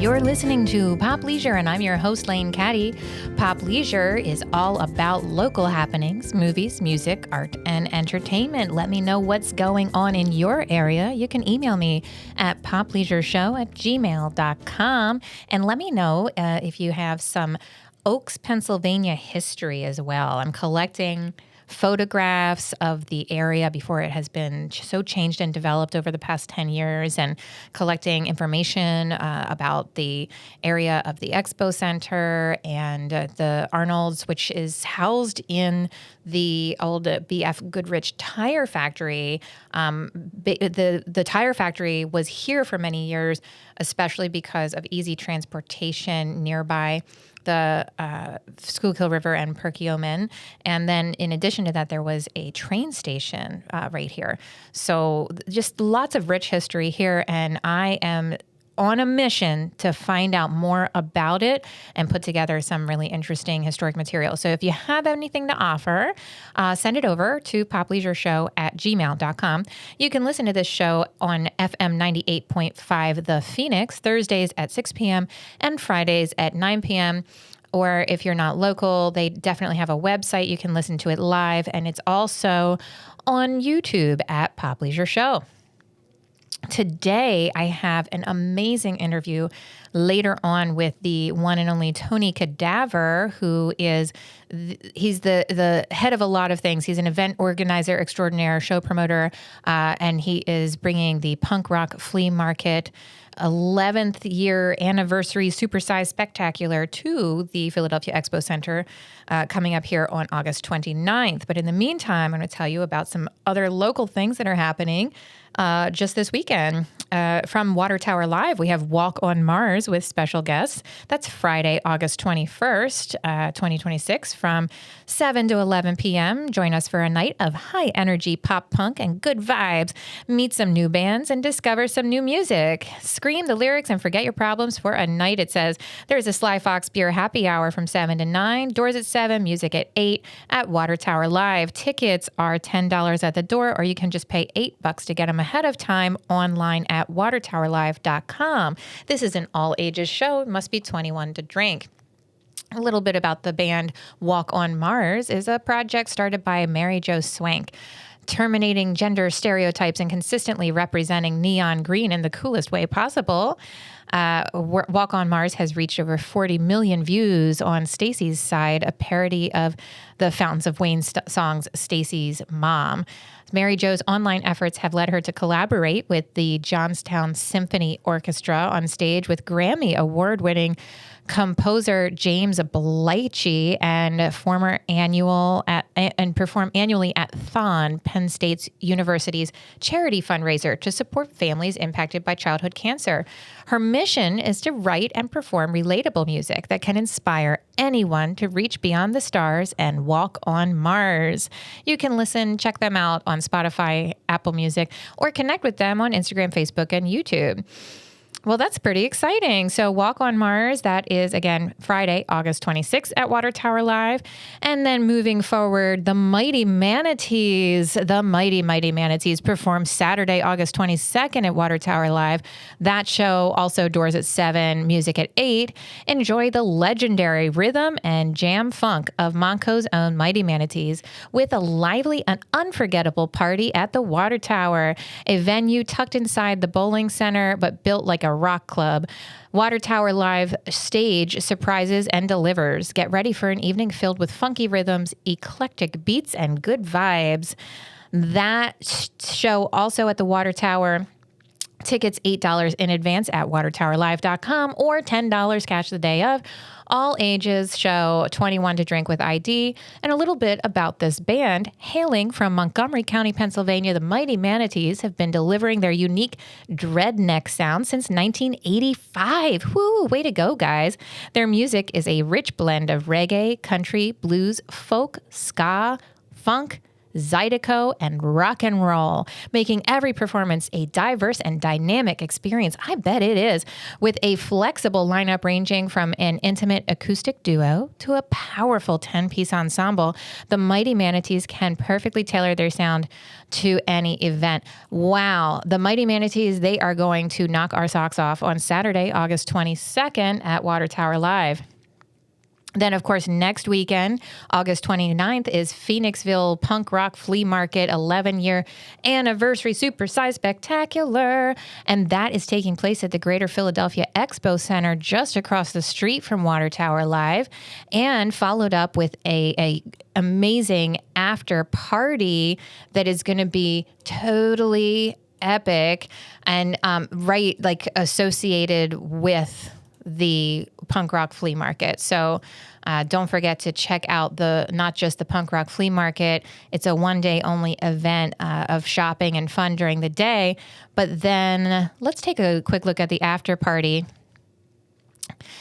You're listening to Pop Leisure, and I'm your host, Lane Caddy. Pop Leisure is all about local happenings, movies, music, art, and entertainment. Let me know what's going on in your area. You can email me at popleisureshow@gmail.com, and let me know if you have some Oaks, Pennsylvania history as well. I'm collecting photographs of the area before it has been so changed and developed over the past 10 years, and collecting information about the area of the Expo Center and the Arnold's, which is housed in the old BF Goodrich tire factory. The tire factory was here for many years, especially because of easy transportation nearby the Schuylkill River and Perkiomen. And then in addition to that, there was a train station right here. So just lots of rich history here. And I am on a mission to find out more about it and put together some really interesting historic material. So if you have anything to offer, send it over to popleisureshow@gmail.com. You can listen to this show on FM 98.5 The Phoenix, Thursdays at 6 p.m. and Fridays at 9 p.m. Or if you're not local, they definitely have a website. You can listen to it live, and it's also on YouTube at Pop Leisure Show. Today, I have an amazing interview later on with the one and only Tony Cadaver, who is he's the head of a lot of things. He's an event organizer extraordinaire, show promoter, and he is bringing the punk rock flea market 11th year anniversary supersized spectacular to the Philadelphia Expo Center coming up here on August 29th. But in the meantime, I'm going to tell you about some other local things that are happening just this weekend. From Water Tower Live, we have Walk on Mars with special guests. That's Friday, August 21st, 2026, from 7 to 11 p.m. Join us for a night of high-energy pop punk and good vibes. Meet some new bands and discover some new music. Scream the lyrics and forget your problems for a night, it says. There's a Sly Fox Beer happy hour from 7 to 9. Doors at 7, music at 8 at Water Tower Live. Tickets are $10 at the door, or you can just pay $8 to get them ahead of time online at watertowerlive.com. This is an all-ages show. It must be 21 to drink. A little bit about the band Walk on Mars is a project started by Mary Jo Swank, terminating gender stereotypes and consistently representing neon green in the coolest way possible. Walk on Mars has reached over 40 million views on Stacy's Side, a parody of the Fountains of Wayne songs Stacy's Mom. Mary Jo's online efforts have led her to collaborate with the Johnstown Symphony Orchestra on stage with Grammy award-winning composer James Blyche and perform annually at Thon, Penn State University's charity fundraiser to support families impacted by childhood cancer. Her mission is to write and perform relatable music that can inspire anyone to reach beyond the stars and walk on Mars. You can check them out on Spotify, Apple Music, or connect with them on Instagram, Facebook, and YouTube. Well, that's pretty exciting. So Walk on Mars, that is, again, Friday, August 26th at Water Tower Live. And then moving forward, the Mighty Manatees perform Saturday, August 22nd at Water Tower Live. That show also doors at 7, music at 8. Enjoy the legendary rhythm and jam funk of Monco's own Mighty Manatees with a lively and unforgettable party at the Water Tower, a venue tucked inside the bowling center but built like a rock club. Water Tower Live stage surprises and delivers. Get ready for an evening filled with funky rhythms, eclectic beats, and good vibes. That show also at the Water Tower. Tickets $8 in advance at watertowerlive.com or $10 cash the day of. All ages show, 21 to drink with ID. And a little bit about this band. Hailing from Montgomery County, Pennsylvania, the Mighty Manatees have been delivering their unique dreadneck sound since 1985. Woo, way to go, guys. Their music is a rich blend of reggae, country, blues, folk, ska, funk, Zydeco, and rock and roll, making every performance a diverse and dynamic experience. I bet it is. With a flexible lineup ranging from an intimate acoustic duo to a powerful 10-piece ensemble, the Mighty Manatees can perfectly tailor their sound to any event. Wow. The Mighty Manatees, they are going to knock our socks off on Saturday, August 22nd at Water Tower Live. Then, of course, next weekend, August 29th, is Phoenixville Punk Rock Flea Market 11-year anniversary supersize spectacular. And that is taking place at the Greater Philadelphia Expo Center just across the street from Water Tower Live, and followed up with a amazing after party that is going to be totally epic and associated with the punk rock flea market. So don't forget to check out not just the punk rock flea market. It's a one-day only event of shopping and fun during the day. But then let's take a quick look at the after party.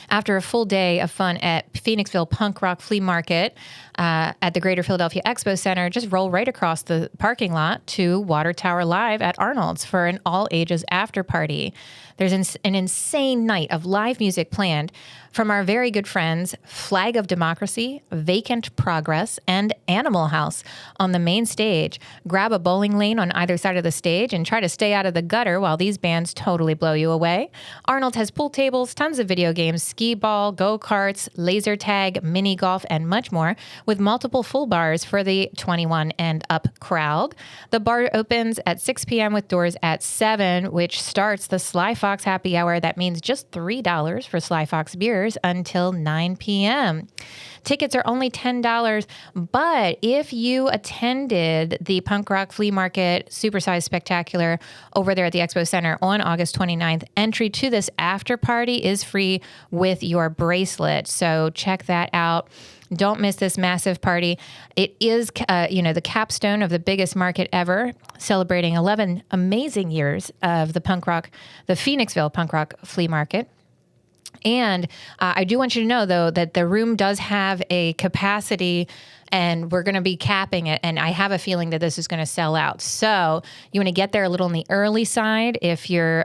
After a full day of fun at Phoenixville Punk Rock Flea Market at the Greater Philadelphia Expo Center, just roll right across the parking lot to Water Tower Live at Arnold's for an all-ages after party. There's an insane night of live music planned from our very good friends Flag of Democracy, Vacant Progress, and Animal House on the main stage. Grab a bowling lane on either side of the stage and try to stay out of the gutter while these bands totally blow you away. Arnold has pool tables, tons of video games, skee ball, go-karts, laser tag, mini golf, and much more, with multiple full bars for the 21 and up crowd. The bar opens at 6 p.m. with doors at 7, which starts the Sly Fox Happy Hour. That means just $3 for Sly Fox beers until 9 p.m. Tickets are only $10, but if you attended the Punk Rock Flea Market Supersize Spectacular over there at the Expo Center on August 29th, entry to this after party is free with your bracelet. So check that out. Don't miss this massive party. It is, the capstone of the biggest market ever, celebrating 11 amazing years of the Phoenixville Punk Rock Flea Market. And I do want you to know, though, that the room does have a capacity, and we're going to be capping it. And I have a feeling that this is going to sell out. So you want to get there a little on the early side if you're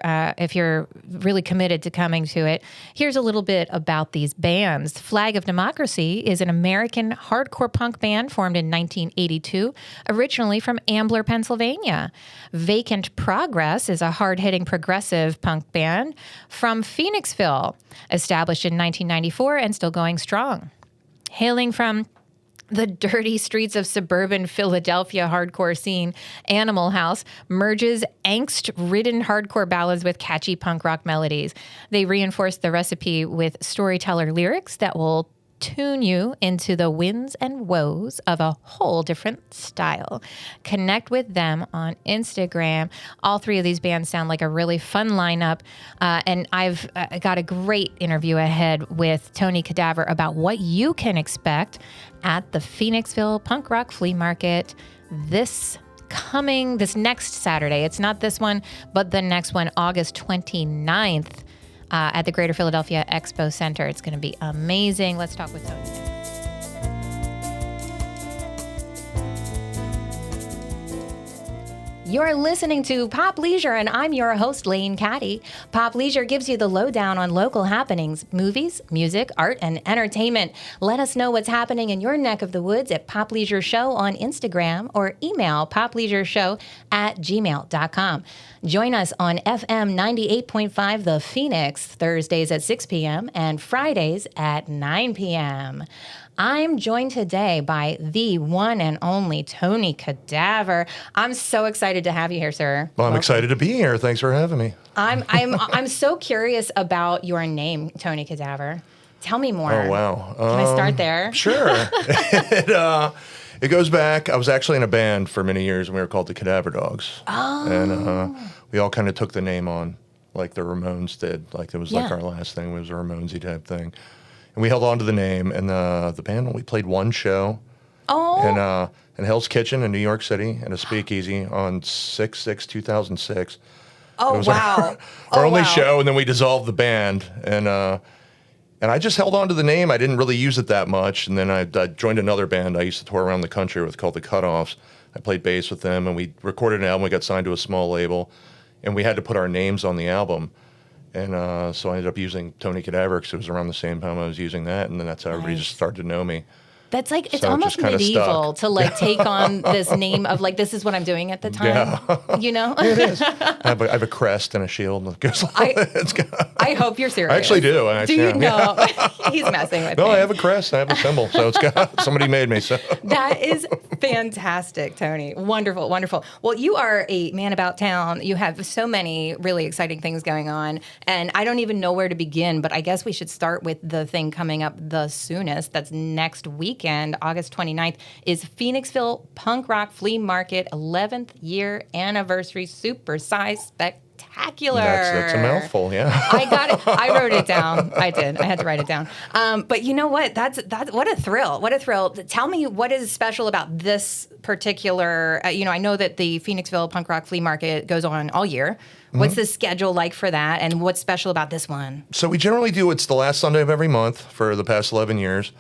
really committed to coming to it. Here's a little bit about these bands. Flag of Democracy is an American hardcore punk band formed in 1982, originally from Ambler, Pennsylvania. Vacant Progress is a hard-hitting progressive punk band from Phoenixville, established in 1994 and still going strong. Hailing from the dirty streets of suburban Philadelphia hardcore scene, Animal House merges angst-ridden hardcore ballads with catchy punk rock melodies. They reinforce the recipe with storyteller lyrics that will tune you into the wins and woes of a whole different style. Connect with them on Instagram. All three of these bands sound like a really fun lineup. And I've got a great interview ahead with Tony Cadaver about what you can expect at the Phoenixville Punk Rock Flea Market this next Saturday. It's not this one, but the next one, August 29th. At the Greater Philadelphia Expo Center. It's going to be amazing. Let's talk with Tony. You're listening to Pop Leisure, and I'm your host, Lane Caddy. Pop Leisure gives you the lowdown on local happenings, movies, music, art, and entertainment. Let us know what's happening in your neck of the woods at Pop Leisure Show on Instagram or email popleisureshow@gmail.com. Join us on FM 98.5 The Phoenix, Thursdays at 6 p.m. and Fridays at 9 p.m. I'm joined today by the one and only Tony Cadaver. I'm so excited to have you here, sir. Well, I'm excited to be here. Thanks for having me. I'm so curious about your name, Tony Cadaver. Tell me more. Oh, wow. Can I start there? Sure. It goes back. I was actually in a band for many years, and we were called the Cadaver Dogs. Oh. And we all kind of took the name on, like the Ramones did. Like it was like our last thing was a Ramonesy type thing. And we held on to the name, and the band only played one show in Hell's Kitchen in New York City in a speakeasy on 6/6/2006. Oh, it was wow. our only show, and then we dissolved the band. And I just held on to the name. I didn't really use it that much. And then I joined another band I used to tour around the country with called The Cutoffs. I played bass with them, and we recorded an album. We got signed to a small label, and we had to put our names on the album. And so I ended up using Tony Cadaver because it was around the same time I was using that, and then that's how everybody just started to know me. That's like, it's So it almost just kinda medieval stuck. to like take on this name of like, this is what I'm doing at the time. Yeah. You know? It is. I have a crest and a shield. That goes I hope you're serious. I actually do. Do you know? He's messing with me. No, I have a crest. I have a symbol. So it's got somebody made me. So That is fantastic, Tony. Wonderful, wonderful. Well, you are a man about town. You have so many really exciting things going on, and I don't even know where to begin, but I guess we should start with the thing coming up the soonest. That's next weekend, August 29th, is Phoenixville Punk Rock Flea Market 11th year anniversary supersize spectacular. that's a mouthful, yeah. I got it. I wrote it down. I did. I had to write it down. But you know what? That's what a thrill. What a thrill. Tell me what is special about this particular, I know that the Phoenixville Punk Rock Flea Market goes on all year. What's the schedule like for that, and what's special about this one? So we generally do, it's the last Sunday of every month for the past 11 years.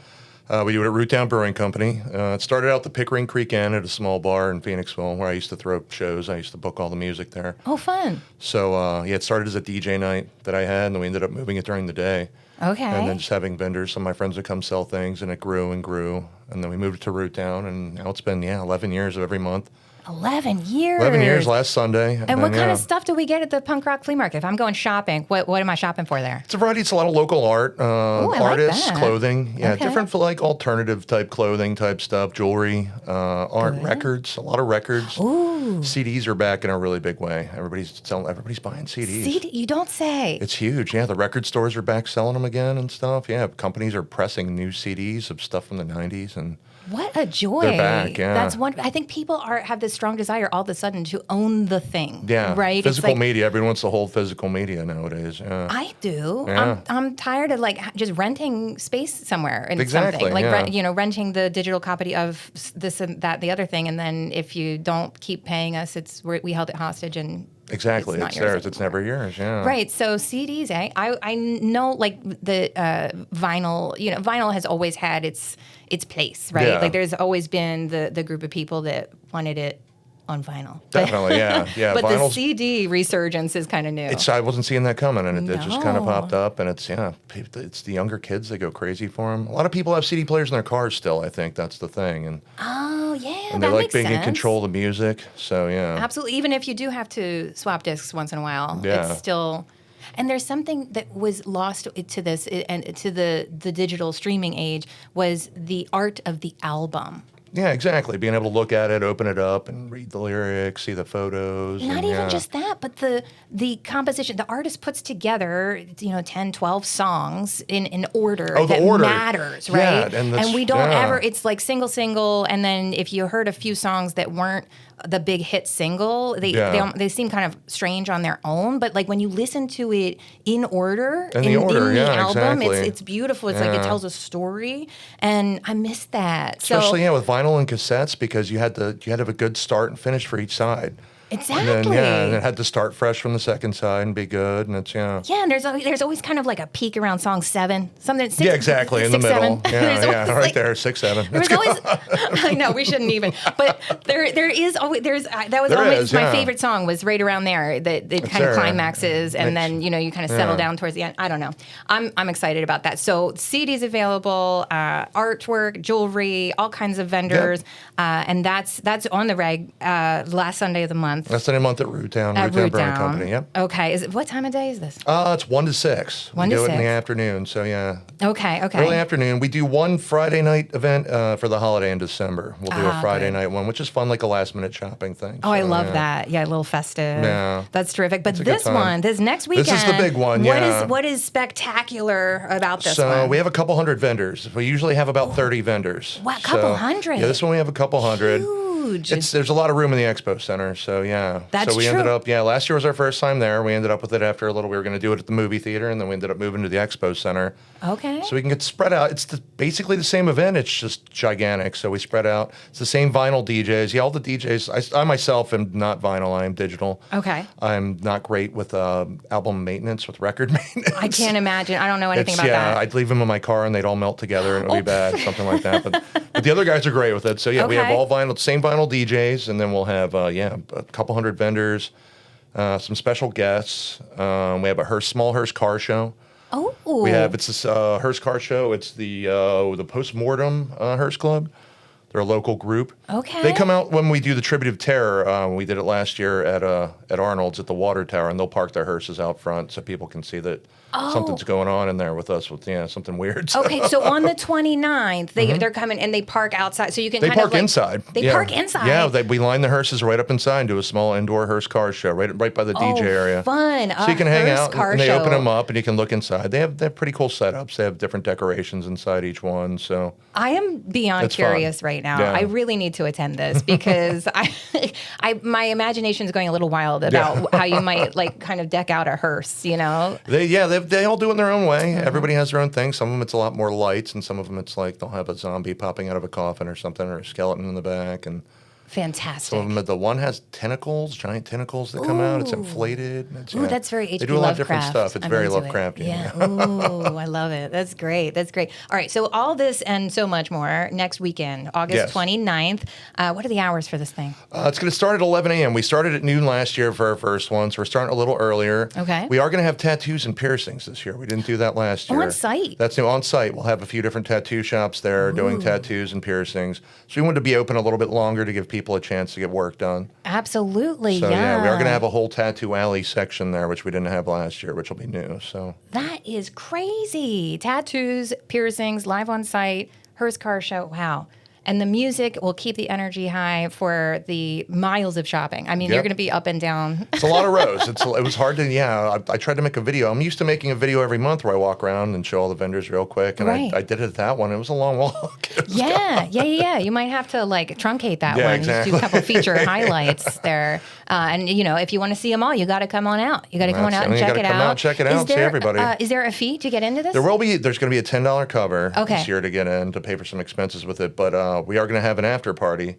We do it at Root Down Brewing Company. It started out the Pickering Creek Inn at a small bar in Phoenixville where I used to throw shows. I used to book all the music there. Oh, fun. So, it started as a DJ night that I had, and then we ended up moving it during the day. Okay. And then just having vendors, some of my friends would come sell things, and it grew and grew. And then we moved it to Root Down, and now it's been, 11 years of every month. 11 years. 11 years last Sunday. And what kind of stuff do we get at the Punk Rock Flea Market? If I'm going shopping, what am I shopping for there? It's a variety. It's a lot of local art, I like artists, that. clothing. Yeah, Okay. different for like alternative type clothing type stuff, jewelry, art, records, a lot of records. Ooh. CDs are back in a really big way. Everybody's buying CDs. You don't say. It's huge. Yeah, the record stores are back selling them again and stuff. Yeah, companies are pressing new CDs of stuff from the 90s and What a joy. They're back, yeah. That's wonderful. I think people have this strong desire all of a sudden to own the thing. yeah, Right? physical It's like, media. Everyone wants to hold physical media nowadays. Yeah. I do. Yeah. I'm tired of like just renting space somewhere and Exactly, something. Like yeah. renting the digital copy of this and that, the other thing, and then if you don't keep paying us, we held it hostage and Exactly. It's not It's yours theirs. It's never yours. Yeah. Right. So CDs, I know like the vinyl, vinyl has always had its place, right? Yeah. Like there's always been the group of people that wanted it on vinyl. Definitely. Yeah. Yeah. But the Vinyl's- CD resurgence is kind of new. I wasn't seeing that coming, and it just kind of No. popped up. And it's the younger kids that go crazy for them. A lot of people have CD players in their cars still. I think that's the thing, and Oh, yeah, and that they like makes being sense. in control of the music. So yeah, Absolutely. Even if you do have to swap discs once in a while, Yeah. it's still. And there's something that was lost to this and to the digital streaming age was the art of the album. yeah, exactly. Being able to look at it, open it up, and read the lyrics, see the photos. Not and, even yeah. just that, but the composition. The artist puts together, 10, 12 songs in order Oh, the that order. matters, Yeah, right? and we don't yeah. ever, it's like single, and then if you heard a few songs that weren't the big hit single, Yeah. they seem kind of strange on their own, but like when you listen to it in order, In the order, yeah, album, exactly. it's beautiful. It's like it Yeah. tells a story, and I miss that. Especially with vinyl and cassettes, because you had to have a good start and finish for each side. Exactly. And then and it had to start fresh from the second side and be good. And it's Yeah, and there's always kind of like a peak around song 7, something. 6, yeah, exactly in the 6, middle. 7. Yeah, There's yeah, always, right like, there, 6, 7. There's always. I know we shouldn't even, but there is always that was There always is, my yeah. favorite song was right around there. That it kind of there. climaxes, and Makes- then you kind of settle yeah. down towards the end. I don't know. I'm excited about that. So CDs available, artwork, jewelry, all kinds of vendors, and that's on the reg last Sunday of the month. That's the month at Root Down, At Root Root Down Brewing Down. Company. Yep. Okay. What time of day is this? It's 1 to 6. 1 we to do it in 6. the afternoon. So yeah, Okay. early afternoon. We do one Friday night event for the holiday in December. We'll do a Friday good. night one, which is fun, like a last minute shopping thing. Oh, I So, love yeah. that. Yeah, a little festive. Yeah. That's terrific. But It's a good this time. this next weekend. This is the big one, yeah. What is spectacular about this So one? we have a couple hundred vendors. We usually have about 30 vendors. Wow, couple So, hundred? Yeah, this one we have a couple hundred. Huge. There's a lot of room in the expo center, so yeah. That's so we ended true. up, last year was our first time there. We ended up with it after a little. We were going to do it at the movie theater, and then we ended up moving to the expo center. Okay. So we can get spread out. It's basically the same event. It's just gigantic. So we spread out. It's the same vinyl DJs. Yeah, all the DJs. I myself am not vinyl. I am digital. Okay. I'm not great with album maintenance, with record maintenance. I can't imagine. I don't know anything about that. I'd leave them in my car and they'd all melt together and it would be bad, something like that. But the other guys are great with it. So yeah, we have Okay. all vinyl, same vinyl panel DJs, and then we'll have a couple hundred vendors, some special guests. We have a small hearse car show. Oh, It's this hearse car show. It's the Postmortem Hearse Club. They're a local group. Okay. They come out when we do the Tribute of Terror. We did it last year at Arnold's at the Water Tower, and they'll park their hearses out front so people can see that something's going on in there with us with something weird. So. Okay, so on the 29th, they're coming and they park outside, so you can They kind park of like, inside. They park inside. Yeah, we line the hearses right up inside and do a small indoor hearse car show right by the DJ area. Fun! So you can hang out, car and they show. open them up, and you can look inside. They have pretty cool setups. They have different decorations inside each one. So I am beyond It's curious fun. right now. Yeah. I really need to attend this because my imagination is going a little wild about how you might like kind of deck out a hearse. You know? They all do it in their own way. Everybody has their own thing. Some of them it's a lot more lights, and some of them it's like they'll have a zombie popping out of a coffin or something, or a skeleton in the back, and Fantastic. some of them. The one has tentacles, giant tentacles that come out. It's inflated. Ooh, that's very H.P. They do a lot of different Lovecraft. stuff. It's I'm very into it. Lovecraftian. Yeah. Ooh, I love it. That's great. That's great. All right. So all this and so much more next weekend, August Yes. 29th. What are the hours for this thing? It's going to start at 11 a.m. We started at noon last year for our first one, so we're starting a little earlier. Okay. We are going to have tattoos and piercings this year. We didn't do that last year. On site? That's new on site. We'll have a few different tattoo shops there doing tattoos and piercings. So we wanted to be open a little bit longer to give people a chance to get work done. Absolutely. So yeah. we are going to have a whole tattoo alley section there, which we didn't have last year, which will be new. So That is crazy. Tattoos, piercings, live on site, hearse car show. Wow. And the music will keep the energy high for the miles of shopping. I mean, you're Yep. going to be up and down. it's a lot of rows. It was hard to, I tried to make a video. I'm used to making a video every month where I walk around and show all the vendors real quick. And Right. I did it at that one. It was a long walk. Yeah. You might have to like truncate that Yeah, one. exactly. Do a couple feature highlights there. And, if you want to see them all, you got to come on out. You got to come on out and You check gotta it come out. out, check it out, see everybody. Is there a fee to get into this? There's going to be a $10 cover Okay. this year to get in to pay for some expenses with it. But we are going to have an after party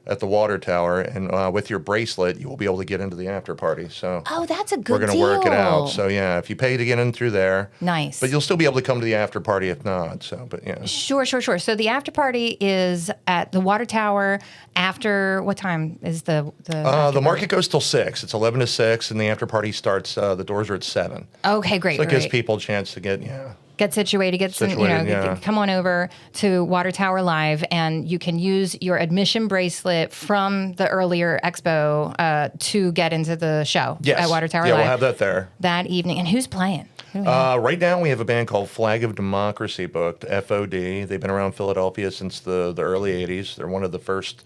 at the Water Tower, and with your bracelet, you will be able to get into the after party. So Oh, that's a good we're going to deal. work it out. So yeah, if you pay to get in through there, Nice. But you'll still be able to come to the after party if not. So, but yeah. Sure. So the after party is at the Water Tower. After what time is the The market goes till 6. It's 11 to 6, and the after party starts. The doors are at 7. Okay, great. So it gives great. people a chance to get Get situated, come on over to Water Tower Live, and you can use your admission bracelet from the earlier expo to get into the show at Water Tower Yeah, Live we'll have that there. that evening. And who's playing? Who do we have? Right now, we have a band called Flag of Democracy booked, FOD. They've been around Philadelphia since the early 80s. They're one of the first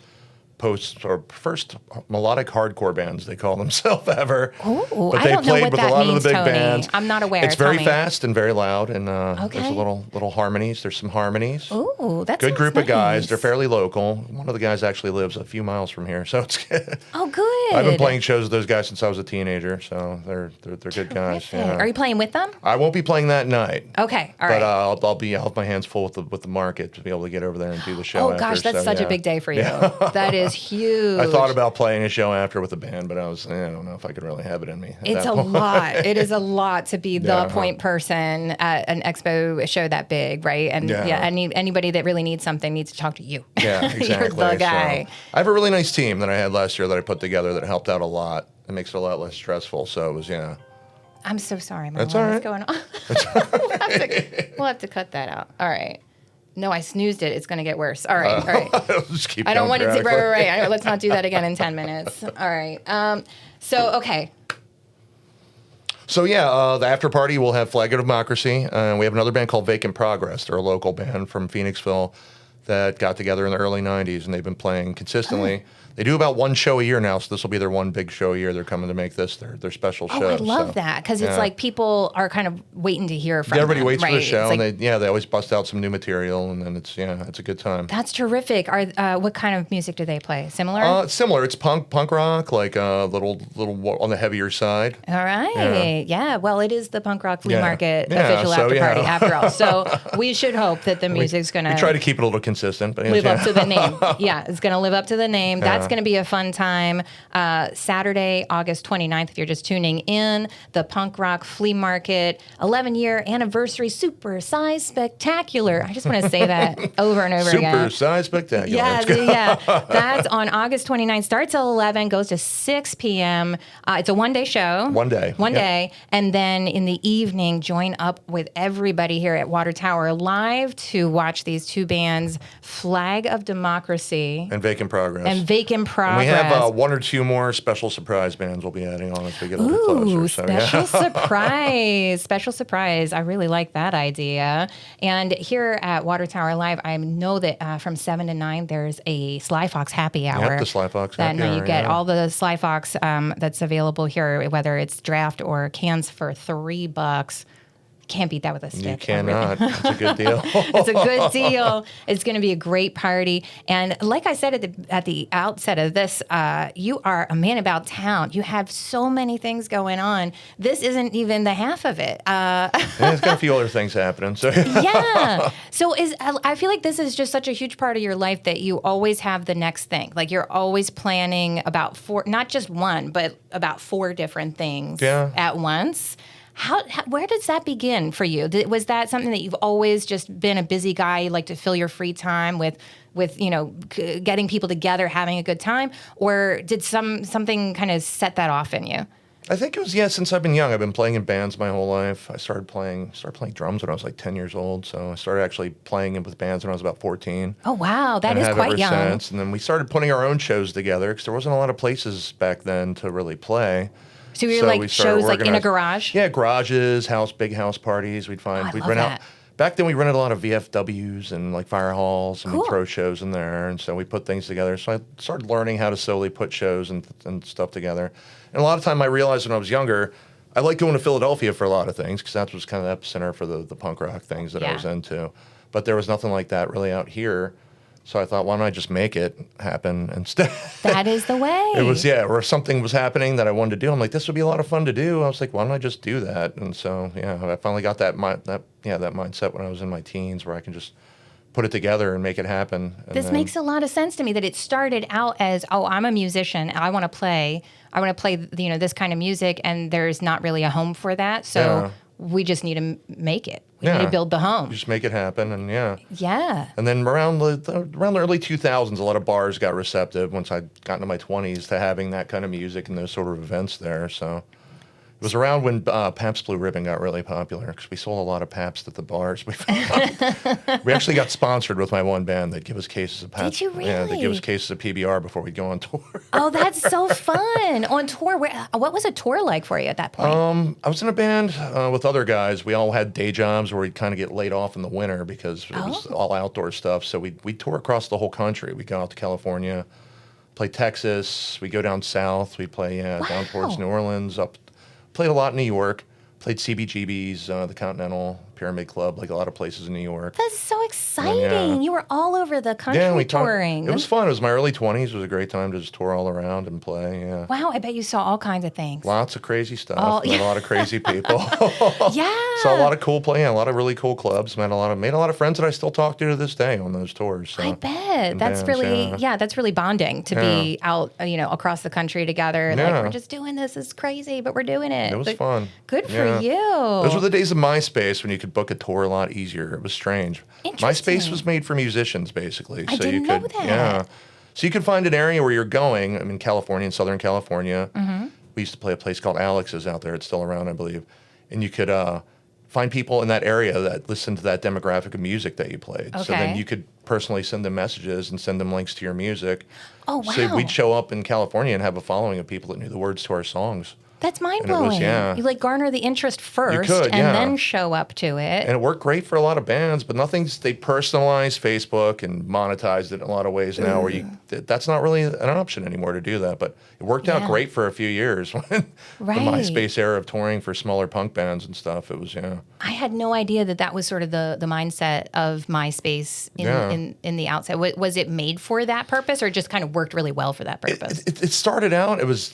melodic hardcore bands, they call themselves ever. Ooh, but I they don't know played what with that a lot means, of the big Tony. bands. I'm not aware. It's Tell very me. fast and very loud, and there's Okay. a little harmonies. There's some harmonies. Ooh, that's Good group of guys. nice. They're fairly local. One of the guys actually lives a few miles from here, so it's good. Oh, good. I've been playing shows with those guys since I was a teenager, so they're good guys. Terrific. Yeah. Are you playing with them? I won't be playing that night. Okay, all But right. I'll have my hands full with the market to be able to get over there and do the show. Oh gosh, that's such a big day for you. That is huge. I thought about playing a show after with a band, but I don't know if I could really have it in me. at It's that a point. lot. It is a lot to be the Yeah. point person at an expo show that big, right? And Yeah. anybody that really needs something needs to talk to you. Yeah, exactly. You're the guy. So, I have a really nice team that I had last year that I put together that helped out a lot. It makes it a lot less stressful. So it was, I'm so sorry, Marlon. That's all right. What's going on? We'll have to cut that out. All right. No, I snoozed it. It's going to get worse. All right. All right. I'll just keep I don't want going it to. periodically. Right. Let's not do that again in 10 minutes. All right. Okay. So the after party will have Flag of Democracy. We have another band called Vacant Progress. They're a local band from Phoenixville that got together in the early 90s, and they've been playing consistently. They do about one show a year now, so this will be their one big show a year. They're coming to make this their special show. Oh, I love so, that because it's yeah. like people are kind of waiting to hear from Everybody them, waits for right? the show, It's like, and they always bust out some new material, and then it's a good time. that's terrific. What kind of music do they play? Similar? It's similar. It's punk rock, like a little on the heavier side. All right. Yeah. Well, it is the punk rock flea Yeah. market Yeah, official so, after party yeah. after all. So we should hope that the music's going We try to keep it a little consistent, but live up to the name. Yeah, it's going to live up to the name. That's that's going to be a fun time. Saturday, August 29th, if you're just tuning in, the Punk Rock Flea Market 11-year anniversary super size spectacular. I just want to say that over and over again. Super size spectacular. Yeah. That's on August 29th. Starts at 11, goes to 6 p.m. It's a one-day show. One day. And then in the evening, join up with everybody here at Water Tower Live to watch these two bands, Flag of Democracy And Vacant Progress. And we have one or two more special surprise bands we'll be adding on as we get a little closer. So, special surprise. Special surprise. I really like that idea. And here at Water Tower Live, I know that from 7 to 9, there's a Sly Fox happy hour. Yep, the Sly Fox happy hour. You get all the Sly Fox that's available here, whether it's draft or cans for $3. Can't beat that with a stick. You cannot. It's a good deal. It's a good deal. It's going to be a great party. And like I said at the outset of this, you are a man about town. You have so many things going on. This isn't even the half of it. It's got a few other things happening. So yeah. So I feel like this is just such a huge part of your life that you always have the next thing. Like you're always planning about not just one, but about 4 different things at once. Where does that begin for you? Was that something that you've always just been a busy guy? You like to fill your free time with getting people together, having a good time, or did something kind of set that off in you? I think it was since I've been young. I've been playing in bands my whole life. I started playing drums when I was like 10 years old. So I started actually playing with bands when I was about 14. Oh wow, that is quite young. Since. And then we started putting our own shows together because there wasn't a lot of places back then to really play. So you were like shows like in a garage? Yeah, garages, big house parties. We'd rent out. Back then we rented a lot of VFWs and like fire halls, and we'd throw shows in there. And so we put things together. So I started learning how to slowly put shows and stuff together. And a lot of time I realized when I was younger, I liked going to Philadelphia for a lot of things because that was kind of the epicenter for the punk rock things that I was into. But there was nothing like that really out here. So I thought, why don't I just make it happen instead? That is the way. It was, or if something was happening that I wanted to do, I'm like, this would be a lot of fun to do. I was like, why don't I just do that? And so, I finally got that mindset when I was in my teens where I can just put it together and make it happen. And this makes a lot of sense to me that it started out as, I'm a musician. I want to play, this kind of music, and there's not really a home for that. So we just need to make it. We need to build the home. Just make it happen, and Yeah. And then around the early 2000s, a lot of bars got receptive once I got into my 20s to having that kind of music and those sort of events there. So it was around when Pabst Blue Ribbon got really popular because we sold a lot of Pabst at the bars. We actually got sponsored with my one band. They'd give us cases of Pabst. Did you really? Yeah, they'd give us cases of PBR before we'd go on tour. Oh, that's so fun. On tour, what was a tour like for you at that point? I was in a band with other guys. We all had day jobs where we'd kind of get laid off in the winter because it was all outdoor stuff. So we'd tour across the whole country. We'd go out to California, play Texas. We'd go down south. We'd play down towards New Orleans, played a lot in New York, played CBGB's, the Continental, Pyramid Club, like a lot of places in New York. That's so exciting. You were all over the country touring. It was fun. It was my early 20s. It was a great time to just tour all around and play. Yeah. Wow, I bet you saw all kinds of things. Lots of crazy stuff. Met a lot of crazy people. Yeah. Saw a lot of cool playing, a lot of really cool clubs. Made a lot of friends that I still talk to this day on those tours. So. I bet. That's really bonding to be out, across the country together. Like, we're just doing this. It's crazy, but we're doing it. It was fun. Good for you. Those were the days of MySpace when you could book a tour a lot easier. It was strange. MySpace was made for musicians, basically. I didn't know that. Yeah. So you could find an area where you're going. I'm in California, in Southern California. Mm-hmm. We used to play a place called Alex's out there. It's still around, I believe. And you could find people in that area that listened to that demographic of music that you played. Okay. So then you could personally send them messages and send them links to your music. Oh, wow. So we'd show up in California and have a following of people that knew the words to our songs. That's mind-blowing. You garner the interest first and then show up to it. And it worked great for a lot of bands, but they personalized Facebook and monetized it in a lot of ways now where that's not really an option anymore to do that. But it worked out great for a few years when the MySpace era of touring for smaller punk bands and stuff. It was, I had no idea that was sort of the mindset of MySpace in the outset. Was it made for that purpose or just kind of worked really well for that purpose? It started out, it was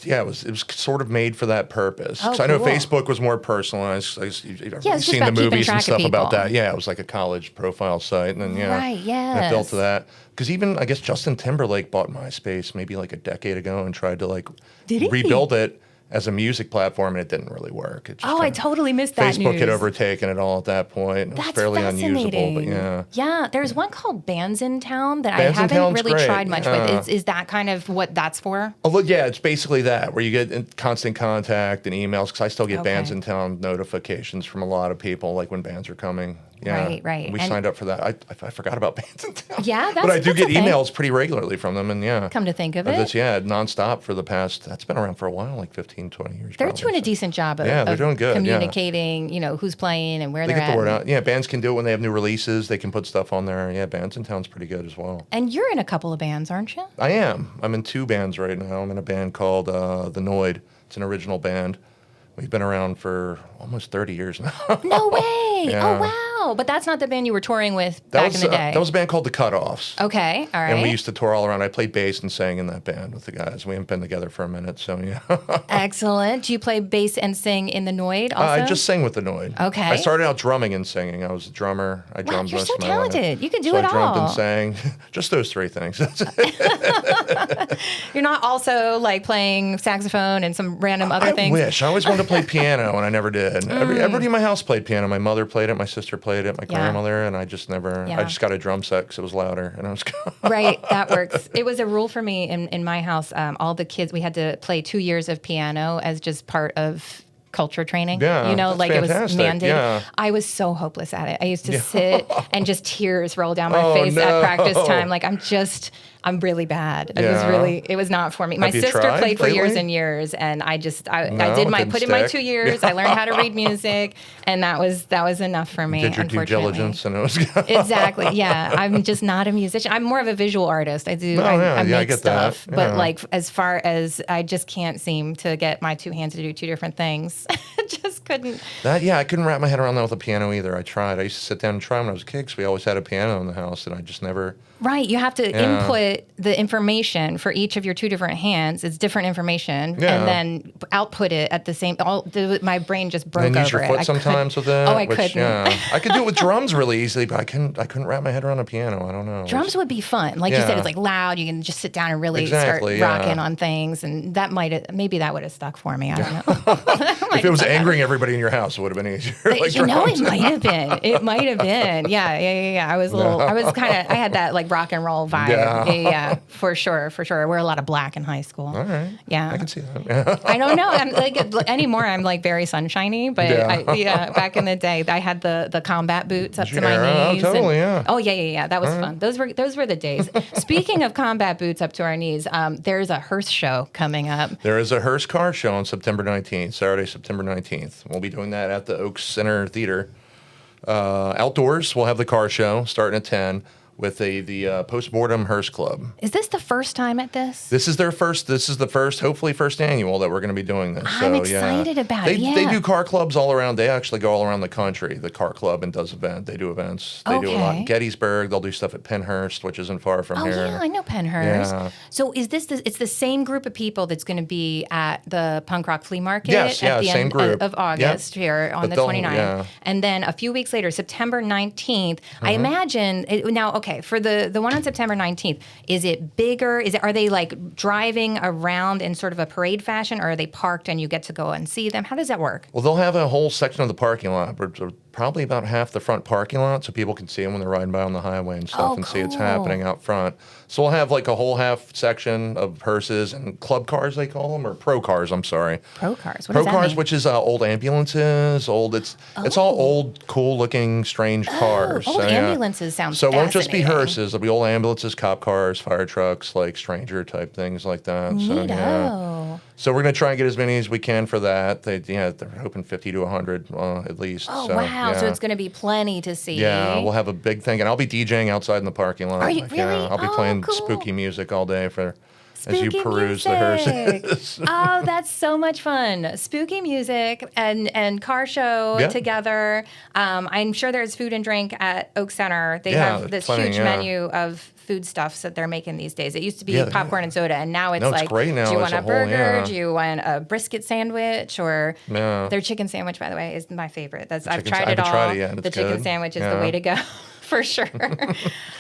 sort of made for that that purpose. Oh, So I know cool. Facebook was more personalized. You've it's just seen the about keeping movies track and of stuff about people. that. Yeah, it was like a college profile site, and then Right, and it built to yes. that. Because even I guess Justin Timberlake bought MySpace maybe like a decade ago and tried to like Did he? rebuild it as a music platform, and it didn't really work. It just Oh, I kinda- totally missed that Facebook news. had overtaken it all at that point. And it was That's fairly unusable, but fascinating. yeah. Yeah, there's one called Bands in Town that Bands I in haven't Town's really great, tried much yeah. with. Is that kind of what that's for? Oh, well, yeah, it's basically that, where you get in constant contact and emails, because I still get Bands Okay. in Town notifications from a lot of people, like when bands are coming. Yeah. Right, right. And we And- signed up for that. I forgot about Bands in Town. Yeah, But I do that's get a thing. emails pretty regularly from them, and yeah. Come to think of That's, it, nonstop for the past, that's been around for a while, like 15, 20 years. they're probably, doing a so. decent job of, Yeah, they're of doing good, yeah. communicating, who's playing and where They they're get at. the word out. Yeah, bands can do it when they have new releases. They can put stuff on there. Yeah, Bands in Town's pretty good as well. And you're in a couple of bands, aren't you? I am. I'm in 2 bands right now. I'm in a band called The Noid. It's an original band. We've been around for almost 30 years now. No way. Yeah. Oh, wow. But that's not the band you were touring with That back was, in the day. that was a band called The Cutoffs. Okay, all right. And we used to tour all around. I played bass and sang in that band with the guys. We haven't been together for a minute, so yeah. Excellent. Do you play bass and sing in the Noid also? I just sang with The Noid. Okay. I started out drumming and singing. I was a drummer. I Wow, drummed you're most so of my life. talented. You can do So it I drummed all. and sang. Just those 3 things. You're not also like playing saxophone and some random other I things? wish. I always wanted to play piano, and I never did. Everybody in my house played piano. My mother played it. My sister played it. My Yeah. grandmother, and I just never. Yeah. I just got a drum set because it was louder, and I was. Right, that works. It was a rule for me in my house. All the kids, we had to play 2 years of piano as just part of culture training. Yeah, that's like it was fantastic, mandated. yeah. I was so hopeless at it. I used to sit and just tears roll down my Oh, face at no. practice time. Like I'm really bad. Yeah. It was not for me. My Have you sister tried played for years lately? and years, and I No, did it didn't put in my stick. 2 years. I learned how to read music, and that was enough for me. Did your due unfortunately. diligence, and it was. Exactly. Yeah, I'm just not a musician. I'm more of a visual artist. I yeah, I I make get that. stuff, but Yeah. like as far as I just can't seem to get my 2 hands to do 2 different things. Just couldn't. I couldn't wrap my head around that with a piano either. I tried. I used to sit down and try when I was a kid because we always had a piano in the house, and I just never. Right, you have to Yeah. input the information for each of your 2 different hands. It's different information, Yeah. and then output it at the same. My brain just broke And over use your it. foot I sometimes couldn't- with it. Oh, I which, couldn't. Yeah, I could do it with drums really easily, but I couldn't wrap my head around a piano. I don't know. It was- Drums would be fun. Like you said, Yeah. it's like loud. You can just sit down and really Exactly, start yeah. rocking on things. And that maybe that would have stuck for me. I don't know. If it was angering everybody in your house, it would have been easier. like It drums. might have been. It might have been. Yeah. I was I had that like rock and roll vibe. Yeah, for sure. I wear a lot of black in high school. All right. Yeah. I can see that. Yeah. I don't know. I'm like anymore. I'm like very sunshiny, but Yeah. back in the day, I had the combat boots up to my Yeah, knees. totally, yeah. Oh yeah. That was fun. Those were the days. Speaking of combat boots up to our knees, there's a hearse show coming up. There is a hearse car show on September 19th, Saturday, September 19th. We'll be doing that at the Oaks Center Theater. Outdoors, we'll have the car show starting at 10 with the Postmortem Hearse Club. Is this the first time at this? This is the first, hopefully first annual that we're going to be doing this. I'm excited about it, They yeah. do car clubs all around. They actually go all around the country, the car club, and they do events. They do a lot in Okay. Gettysburg. They'll do stuff at Penhurst, which isn't far from Oh here. yeah, I know Penhurst. Yeah. So is this it's the same group of people that's going to be at the punk rock flea market Yes, at yeah, the same end group. of August here on But the they'll- 29th. yeah. And then a few weeks later, September 19th, I imagine for the one on September 19th, is it bigger? Are they like driving around in sort of a parade fashion, or are they parked and you get to go and see them? How does that work? Well, they'll have a whole section of the parking lot, but probably about half the front parking lot, so people can see them when they're riding by on the highway and stuff, Oh, and see it's cool. happening out front. So we'll have like a whole half section of hearses and club cars, they call them, or pro cars. I'm sorry, Pro cars. What pro does that cars, mean? which is old ambulances, it's all old, cool looking, strange cars. old yeah. ambulances sounds So it won't just be fascinating. hearses; it'll be old ambulances, cop cars, fire trucks, like stranger type things like that. So yeah. Neato. So we're going to try and get as many as we can for that. They're hoping 50 to 100 at least. Oh so, wow! So yeah. it's going to be plenty to see. Yeah, we'll have a big thing, and I'll be DJing outside in the parking lot. Are you Like, really? Yeah, I'll be Oh, playing cool. spooky music all day as you Spooky peruse music. the hearses. Oh, that's so much fun. Spooky music and car show Yeah. together. I'm sure there's food and drink at Oak Center. They Yeah, have this plenty, huge yeah. menu of foodstuffs that they're making these days. It used to be Yeah, popcorn and soda, and now it's No, it's like, great now. do you It's want a a whole- burger? yeah. Do you want a brisket sandwich? Or Yeah. their chicken sandwich, by the way, is my favorite. I've I tried it haven't all. tried it yet, and The it's chicken good. sandwich is Yeah. the way to go. For sure.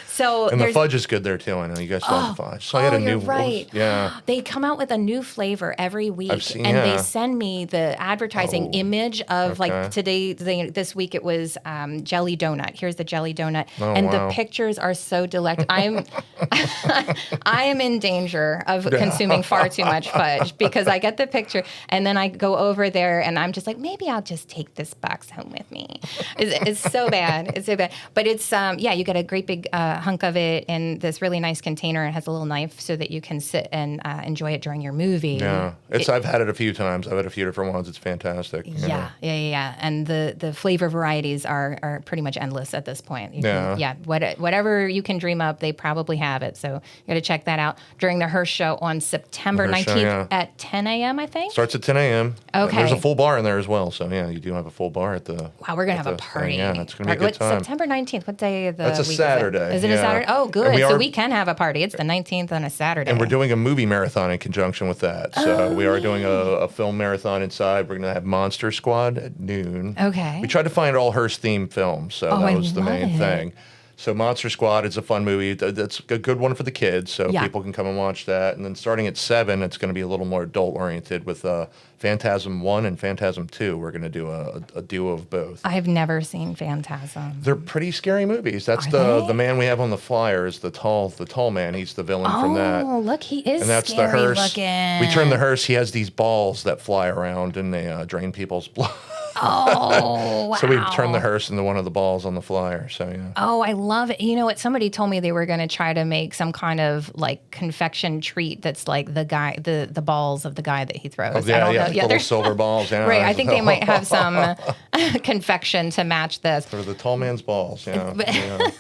So And the there's fudge is good there too. I know you guys love the fudge. So I had a you're new right. Yeah. They come out with a new flavor every week, I've seen- and they yeah. send me the advertising image of like okay. this week it was jelly donut. Here's the jelly donut, Oh, and wow. the pictures are so delectable. I am in danger of consuming far too much fudge because I get the picture and then I go over there and I'm just like, maybe I'll just take this box home with me. It's so bad. It's so bad. But it's you get a great big hunk of it in this really nice container. It has a little knife so that you can sit and enjoy it during your movie. Yeah. I've had it a few times. I've had a few different ones. It's fantastic. Yeah. And the flavor varieties are pretty much endless at this point. Yeah. Whatever you can dream up, they probably have it. So you got to check that out during the Hearst Show on September The Hearst 19th Show, yeah. at 10 a.m., I think. Starts at 10 a.m. And Okay. there's a full bar in there as well. So yeah, you do have a full bar at the. Wow, we're going to at have a the party. thing. Yeah, it's going to be a good time. September 19th. What day of the That's a week Saturday. Is it a yeah. Saturday? Oh, And good. we So are- we can have a party. It's the 19th on a Saturday. And we're doing a movie marathon in conjunction with that. So we are doing a film marathon inside. We're going to have Monster Squad at noon. Okay. We tried to find all Hearst-themed films, so Oh, that I was the love main it. thing. So Monster Squad is a fun movie. That's a good one for the kids, so Yeah. people can come and watch that. And then starting at 7, it's going to be a little more adult-oriented with Phantasm 1 and Phantasm 2. We're going to do a duo of both. I've never seen Phantasm. They're pretty scary movies. That's Are they? the man we have on the flyer is the tall man. He's the villain from that. Oh, look, he is And that's scary the hearse. looking. We turn the hearse. He has these balls that fly around and they drain people's blood. Oh, wow. So we turn the hearse into one of the balls on the flyer. So yeah. Oh, I love it. You know what? Somebody told me they were going to try to make some kind of like confection treat that's like the balls of the guy that he throws. Oh, yeah, I don't yeah, know. the little they're- silver balls. Yeah, Right. I think they might have some confection to match this. They're the tall man's balls. Yeah. yeah.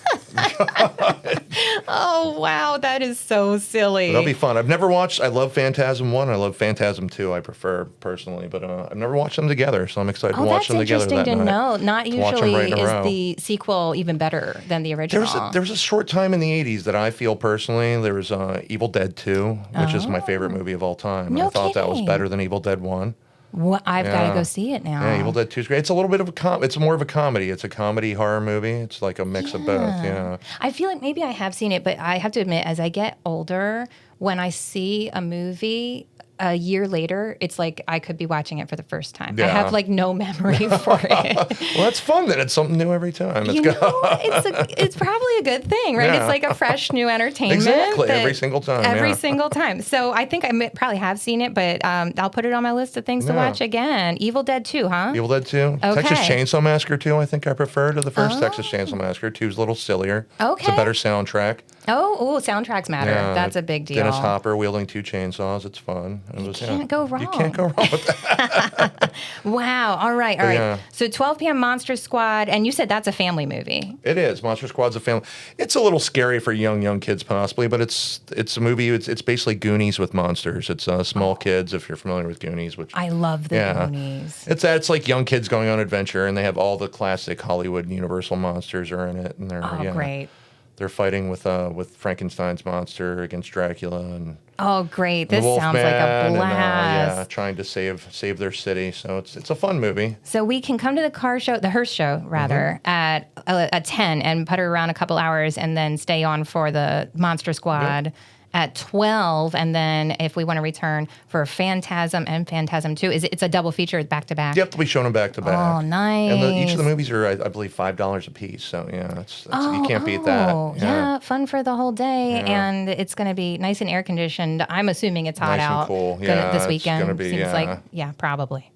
Oh, wow. That is so silly. That'll be fun. I've never watched. I love Phantasm 1. I love Phantasm 2. I prefer personally, but I've never watched them together. So I'm excited to watch that's them together interesting that to night. know. Not To watch 'em usually right in a is row. the sequel even better than the original. There was a short time in the 80s that I feel personally, there was Evil Dead 2, which is my favorite movie of all time. No I thought that was kidding. better than Evil Dead 1. I've got to Yeah. go see it now. Yeah, Evil Dead 2 is great. It's a little bit of it's more of a comedy. It's a comedy horror movie. It's like a mix of both. Yeah. I feel like maybe I have seen it, but I have to admit, as I get older, when I see a movie a year later, it's like I could be watching it for the first time. I Yeah. have like no memory for it. Well, that's fun that it's something new every time. You know, it's probably a good thing, right? Yeah. It's like a fresh new entertainment. Exactly, that- every single time, Every yeah. single time. So I think probably have seen it, but I'll put it on my list of things to Yeah. watch again. Evil Dead 2, huh? Evil Dead 2. Okay. Texas Chainsaw Massacre 2, I think I prefer to the first Texas Chainsaw Massacre. 2 is a little sillier. It's a Okay. better soundtrack. Oh, soundtracks matter. Yeah, That's a big deal. Dennis Hopper wielding 2 chainsaws. It's fun. You can't go wrong. You can't go wrong with that. Wow. All right. Yeah. So 12 p.m. Monster Squad, and you said that's a family movie. It is. Monster Squad's a film. It's a little scary for young kids possibly, but it's a movie. It's basically Goonies with monsters. It's small kids, if you're familiar with Goonies, which I love the Yeah. Goonies. it's like young kids going on adventure, and they have all the classic Hollywood and Universal monsters are in it, and they're Oh, great. They're fighting with Frankenstein's monster against Dracula and Oh, great. the This sounds like a Wolfman, blast. and trying to save their city. So it's a fun movie. So we can come to the Hearst show, rather, Mm-hmm. at 10 and putter around a couple hours and then stay on for the Monster Squad at 12. And then if we want to return for Phantasm and Phantasm 2, it's a double feature back to back? Yep, we showing them back to back. Oh, nice. And each of the movies are, I believe, $5 a piece. So yeah, you can't beat that. Yeah, fun for the whole day, Yeah. and it's going to be nice and air conditioned. I'm assuming it's hot Nice and out. cool. Gonna- Yeah, this it's weekend gonna be, seems like probably.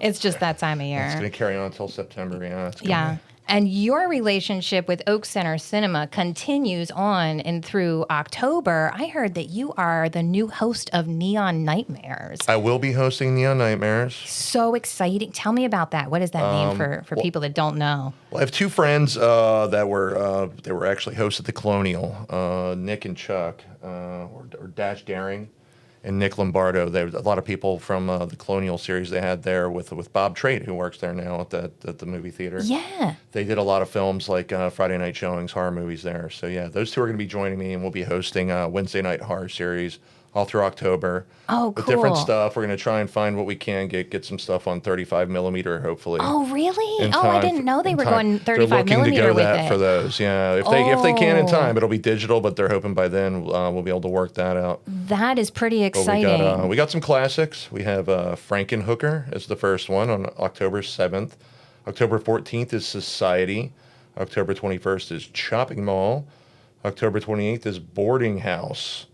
It's just that time of year. It's going to carry on until September. Yeah. It's gonna Yeah. And your relationship with Oak Center Cinema continues on and through October. I heard that you are the new host of Neon Nightmares. I will be hosting Neon Nightmares. So exciting. Tell me about that. What is that name for people that don't know? Well, I have two friends that were actually hosts at the Colonial, Nick and Chuck, or Dash Daring. and Nick Lombardo. There a lot of people from the Colonial series they had there with Bob Trait, who works there now at the movie theater. Yeah. They did a lot of films like Friday night showings, horror movies there. So yeah, those two are going to be joining me, and we'll be hosting a Wednesday night horror series all through October. Oh, with cool. different stuff. We're going to try and find what we can get some stuff on 35 millimeter, hopefully. Oh, really? in Oh, I time- didn't know they in were time. going They're 35 looking millimeter to go with that it. for those. Yeah, if they can in Oh. time, it'll be digital, but they're hoping by then we'll be able to work that out. That is pretty But exciting. we got some classics. We have Frankenhooker as the first one on October 7th. October 14th is Society. October 21st is Chopping Mall. October 28th is Boarding House.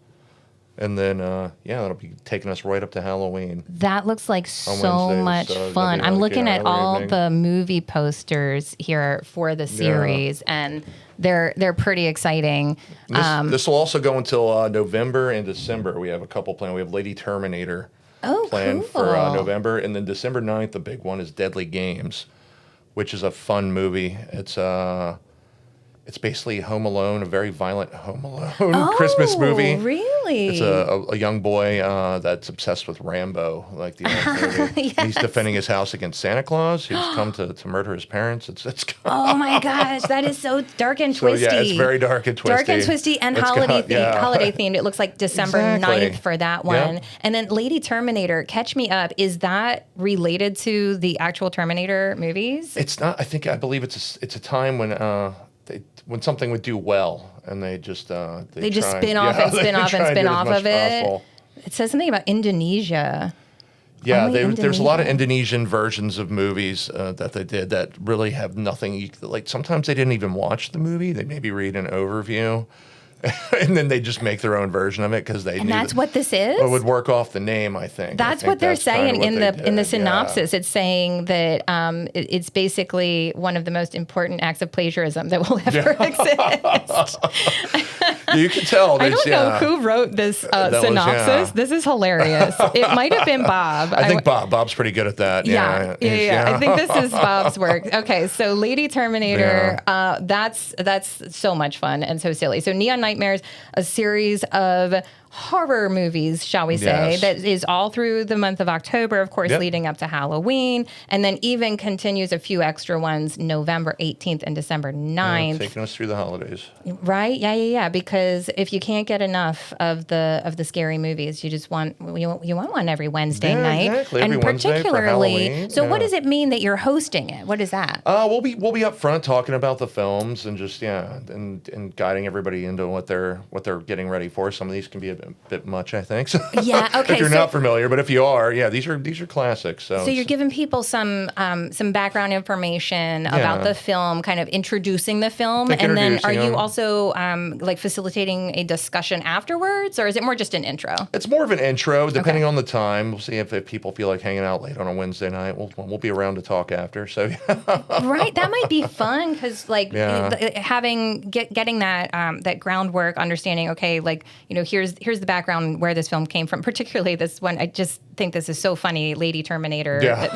And then, that'll be taking us right up to Halloween. That looks like so Wednesdays, much so that'll fun. be I'm like, looking yeah, at early all evening. the movie posters here for the series, and they're pretty exciting. This will also go until November and December. We have a couple planned. We have Lady Terminator planned for cool. November. And then December 9th, the big one is Deadly Games, which is a fun movie. It's basically Home Alone, a very violent Home Alone Christmas movie. Really? It's a young boy that's obsessed with Rambo, like the old movie. Yes. He's defending his house against Santa Claus, who's come to murder his parents. It's Oh my gosh, that is so dark and so twisty. yeah, it's very dark and twisty. Dark and twisty and It's holiday got- yeah. holiday themed. It looks like December Exactly. 9th for that Yeah. one. And then Lady Terminator, catch me up. Is that related to the actual Terminator movies? It's not. I believe it's a time when something would do well, and they just They just try- spin off yeah, and spin they off try and do spin as off much of it. possible. It says something about Indonesia. Yeah, Only there's a lot of Indonesia. Indonesian versions of movies that they did that really have nothing. Like sometimes they didn't even watch the movie; they maybe read an overview, and then they just make their own version of it because they And knew that's what this is? it would work off the name. I think That's I think what they're that's kinda saying what in they the did, synopsis. It's saying that it's basically one of the most important acts of plagiarism that will ever exist. Yeah. You can tell. I don't know yeah. who wrote this was- synopsis. yeah. This is hilarious. It might have been Bob. I think Bob's pretty good at that. Yeah. I think this is Bob's work. Okay, so Lady Terminator, that's so much fun and so silly. So Neon Nightmares, a series of horror movies, shall we say, Yes. that is all through the month of October, of course, Yep. leading up to Halloween, and then even continues a few extra ones November 18th and December 9th. Taking us through the holidays. Right? Yeah. Because if you can't get enough of the scary movies, you just want one every Wednesday Yeah, night, exactly. and Every Wednesday for particularly. Halloween, So, what yeah. does it mean that you're hosting it? What is that? We'll be up front talking about the films and just and guiding everybody into what they're getting ready for. Some of these can be a bit much, I think. So Yeah, okay, if you're so- not familiar, but if you are, these are classics. So, So you're it's- giving people some background information about the film, kind of introducing the film, Like and then introducing are you them. also like facilitating a discussion afterwards, or is it more just an intro? it's more of an intro, depending on the time. We'll see if people feel like hanging out late on a Wednesday night. We'll be around to talk after. So Right, that might be fun because like Yeah. getting that groundwork, understanding. Okay, like here's the background where this film came from. Particularly this one, I just think this is so funny, Lady Terminator. Yeah.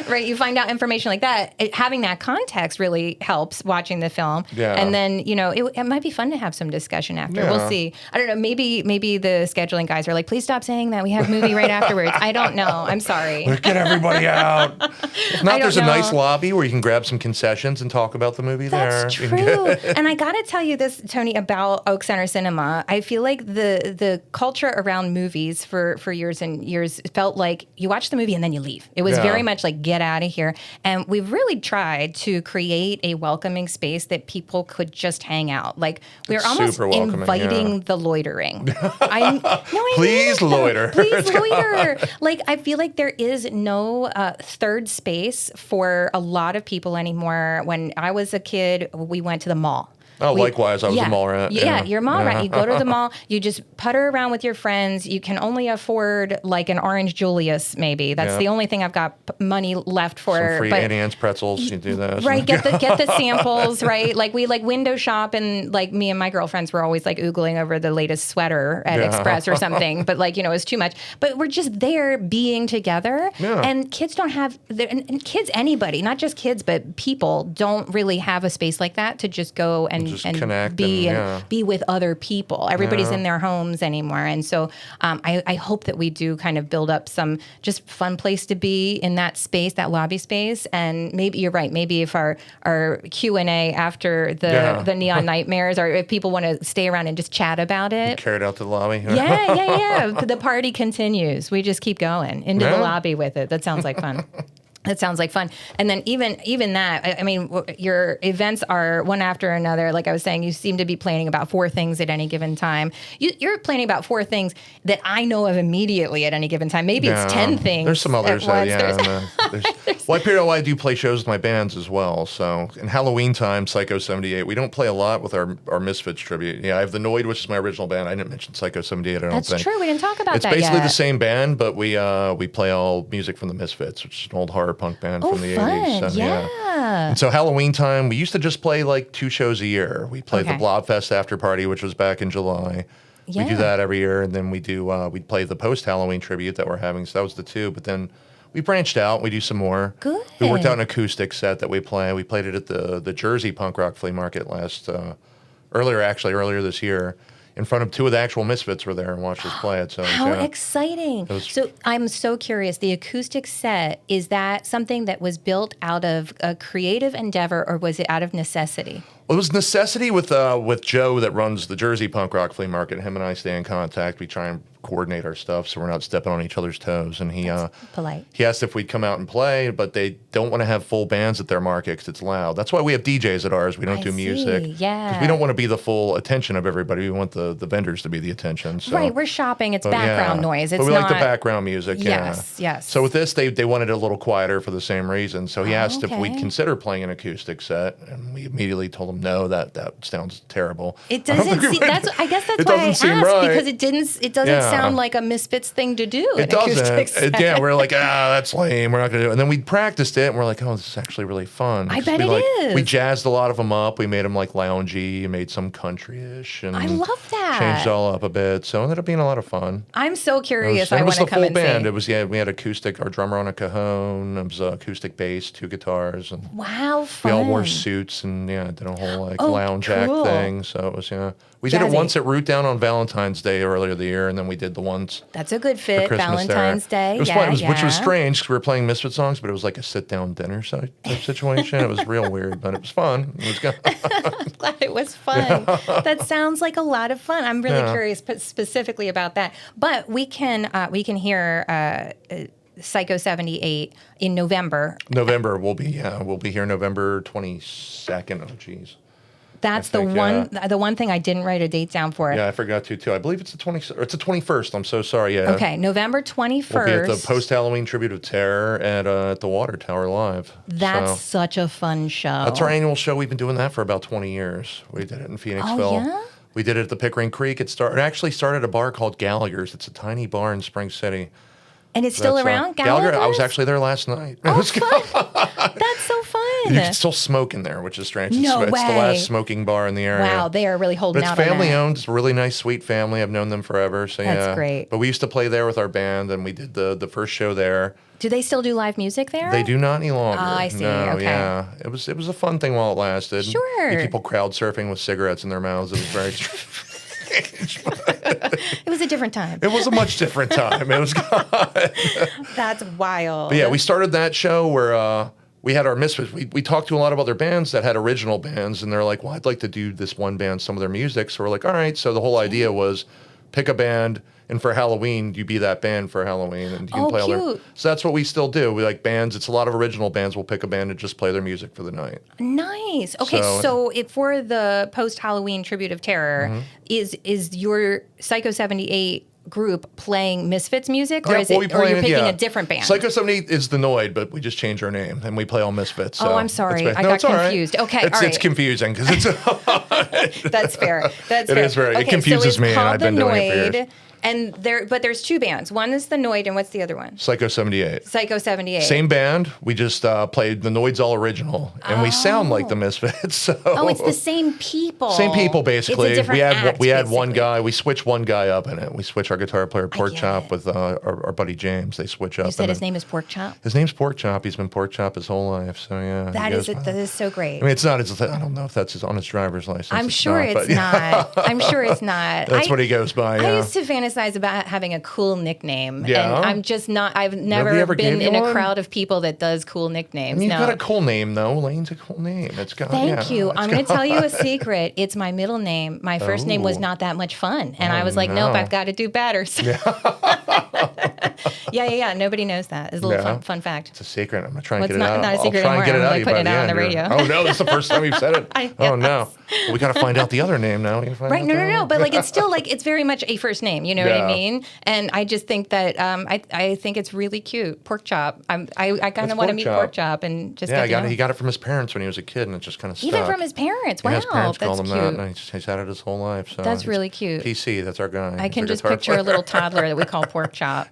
Right, you find out information like that. Having that context really helps watching the film. Yeah. And then it might be fun to have some discussion after. We'll Yeah. see. I don't know. Maybe the scheduling guys are like, please stop saying that. We have movie right afterwards. I don't know. I'm sorry. get everybody out. If not, don't there's a nice know. lobby where you can grab some concessions and talk about the movie That's there. You can get- true. And I got to tell you this, Tony, about Oak Center Cinema. I feel like the culture around movies for years and years felt like you watch the movie and then you leave. It was Yeah. very much like, get out of here. And we've really tried to create a welcoming space that people could just hang out. Like, we're It's almost super welcoming, inviting yeah. the loitering. I mean Please it, though. loiter. Please loiter. Like, I feel like there is no third space for a lot of people anymore. When I was a kid, we went to the mall. Oh, likewise, I was a mall rat. Yeah, you're a mall rat. Yeah. You go to the mall, you just putter around with your friends. You can only afford like an orange Julius, maybe. That's Yeah. the only thing I've got money left for. Some free but- Annie Ann's pretzels. You do those. Right, get the samples, right? Like we window shop, and like me and my girlfriends were always like oogling over the latest sweater at Yeah. Express or something. But like it's too much. But we're just there being together, Yeah. and kids don't have and kids, anybody, not just kids, but people don't really have a space like that to just go and just connect be with other people. Everybody's in their homes anymore. And so I hope that we do kind of build up some just fun place to be in that space, that lobby space. And maybe you're right. Maybe if our Q&A after the Neon Nightmares, or if people want to stay around and just chat about it. Carry it out to the lobby. Yeah. The party continues. We just keep going into the lobby with it. That sounds like fun. That sounds like fun. And then even that, I mean, your events are one after another. Like I was saying, you seem to be planning about 4 things at any given time. You're planning about 4 things that I know of immediately at any given time. Maybe it's 10 things. There's some others. Well, I do play shows with my bands as well. So in Halloween time, Psycho 78, we don't play a lot with our Misfits tribute. Yeah, I have the Noid, which is my original band. I didn't mention Psycho 78, I don't think. That's true. We didn't talk about that yet. It's basically the same band, but we play all music from the Misfits, which is an old horror punk band from the 80s. So, And so Halloween time, we used to just play like 2 shows a year. We played the Blobfest Afterparty, which was back in July. We do that every year, and then we'd play the post-Halloween tribute that we're having. So that was the 2, but then we branched out. We do some more. Good. We worked out an acoustic set that we play. We played it at the Jersey Punk Rock Flea Market earlier this year. In front of 2 of the actual Misfits were there and watched us play it. So how exciting! So I'm so curious. The acoustic set, is that something that was built out of a creative endeavor, or was it out of necessity? Well, it was necessity with Joe that runs the Jersey Punk Rock Flea Market. Him and I stay in contact. We try and coordinate our stuff so we're not stepping on each other's toes. And he polite. He asked if we'd come out and play, but they don't want to have full bands at their market because it's loud. That's why we have DJs at ours. We don't do music. Yeah. Because we don't want to be the full attention of everybody. We want the vendors to be the attention. So. Right. We're shopping. It's background noise. It's but we not... like the background music. Yes. So with this, they wanted it a little quieter for the same reason. So he asked if we'd consider playing an acoustic set, and we immediately told him no. That sounds terrible. It doesn't seem. I guess that's why I asked, because it doesn't sound like a Misfits thing to do. It doesn't. We're like, that's lame. We're not going to do it. And then we practiced it, and we're like, oh, this is actually really fun. I bet it is. We jazzed a lot of them up. We made them like loungy, made some country-ish. And I love that. Changed it all up a bit. So it ended up being a lot of fun. I'm so curious. I want to come and see. It was the full band. We had acoustic, our drummer on a cajon. It was acoustic bass, 2 guitars. And wow, fun. We all wore suits and did a whole lounge act thing. So it was we did it once at Root Down on Valentine's Day earlier the year, and then we did the ones. That's a good fit. Valentine's Day. It was fun, which was strange because we were playing Misfit songs, but it was like a sit-down dinner type situation. It was real weird, but it was fun. It was good. I'm glad it was fun. That sounds like a lot of fun. I'm really curious specifically about that. But we can hear Psycho 78 in November. We'll be here November 22nd. Oh, geez. That's the one thing I didn't write a date down for. Yeah, I forgot to too. I believe it's the 21st. I'm so sorry. Yeah. Okay, November 21st. We'll be at the post-Halloween Tribute of Terror at the Water Tower Live. That's such a fun show. That's our annual show. We've been doing that for about 20 years. We did it in Phoenixville. Oh, yeah? We did it at the Pickering Creek. It actually started at a bar called Gallagher's. It's a tiny bar in Spring City. And it's still around? Gallagher? I was actually there last night. Oh, fun. That's so fun. You can still smoke in there, which is strange. It's the last smoking bar in the area. Wow, they are really holding out on that. It's family owned. It's a really nice, sweet family. I've known them forever. So That's great. But we used to play there with our band, and we did the first show there. Do they still do live music there? They do not any longer. Oh, I see. No, okay. Yeah. It was a fun thing while it lasted. Sure. People crowd surfing with cigarettes in their mouths. It was very strange. It was a different time. It was a much different time. It was God. That's wild. But we started that show where we had our Misfits. We talked to a lot of other bands that had original bands, and they're like, well, I'd like to do this one band, some of their music. So we're like, all right. So the whole idea was pick a band, and for Halloween, you be that band for Halloween. And you can play cute. all their... So that's what we still do. We like bands. It's a lot of original bands. We'll pick a band and just play their music for the night. Nice. Okay, so for the post-Halloween Tribute of Terror, is your Psycho 78 group playing Misfits music, or is it, or you're picking a different band? Psycho 78 is the Noid, but we just changed our name and we play all Misfits. So I'm sorry, I got confused. Right. Okay, it's confusing because it's. That's fair. That's fair. It is very. It confuses me, and I've been doing it for years. But there's two bands. One is the Noid, and what's the other one? Psycho 78. Psycho 78. Same band. We just played the Noid's all original, and we sound like the Misfits. So. Oh, it's the same people. Same people, basically. It's a different act, we had basically. one guy. We switched one guy up in it. We switched our guitar player Pork get Chop it. with our buddy James. They switch up. You said and his then- name is Pork Chop? His name's Pork Chop. He's been Pork Chop his whole life. So yeah, That he is goes by that is so great. I mean, it's not. I don't know if that's on his driver's license. I'm sure it's but, yeah. not. I'm sure it's not. That's what he goes by. I Yeah. used to fantasize about having a cool nickname. Yeah? And I'm just not, I've Nobody never ever been gave you in a one? crowd of people that does cool nicknames. I mean, you've No. got a cool name though. Lane's a cool name. It's got. Thank yeah, you. it's I'm going to tell you a secret. It's my middle name. My first name was Oh. not that much fun. And I was like, no. nope, I've got to do better. So yeah. Nobody knows that. It's a little Yeah. fun fact. It's a secret. I'm gonna try and Well, get it's it not- out. not a secret I'll try and get anymore. it I'm out. like of you by putting it the out on the end. radio. Oh no, this is the first time you've said it. Oh no, Yes. well, we got to find out the other name now. We gotta find out the other No. name. But like, it's still like, it's very much a first name. You know what I Yeah. mean? And I just think that I think it's really cute. Pork Chop. I kind It's of want to Pork meet Chop. Pork Chop and just Yeah, get to know he him. got it from his parents when he was a kid, and it just kind of stuck. Even from his parents. Wow, Yeah, his parents that's called him cute. that, and he's had it his whole life. So That's it's really cute. PC, that's our guy. I He's can our just guitar picture a player. little toddler that we call Pork Chop.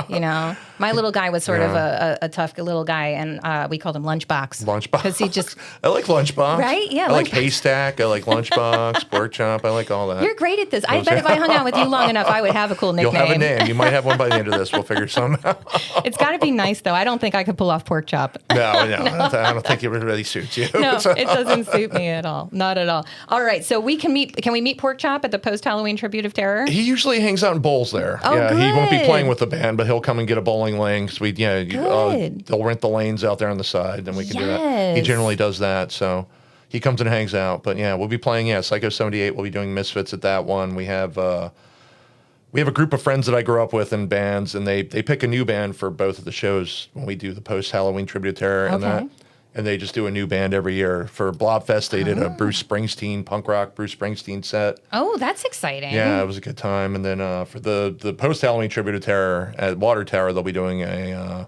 You know, my little guy was sort of a tough little guy, and we called him Lunchbox. Lunchbox. Because he just. I like Lunchbox. Right? Yeah, I like Lunchbox. Haystack. I like Lunchbox, Pork Chop. I like all that. You're great at this. I bet if I hung out with you long enough, I would have a cool You'll nickname. have a name. You might have one by the end of this. We'll figure something out. It's got to be nice, though. I don't think I could pull off Pork Chop. No, I don't think it really suits you. No, So- it doesn't suit me at all. Not at all. All right, so can we meet Pork Chop at the post Halloween Tribute of Terror? He usually hangs out in bowls there. Oh, yeah, he won't be good. playing with the band, but he'll come and get a bowling lane. Cause Good. they'll rent the lanes out there on the side, and we can do that. He Yes. generally does that, so he comes and hangs out. But yeah, we'll be playing. Yeah, Psycho 78. We'll be doing Misfits at that one. We have a group of friends that I grew up with in bands, and they pick a new band for both of the shows when we do the post Halloween Tribute to Terror and that. Okay. And they just do a new band every year. For Blobfest, they did a Bruce Springsteen, punk rock Bruce Springsteen set. Oh, that's exciting. Yeah, it was a good time. And then for the post Halloween Tribute to Terror at Water Tower, they'll be doing a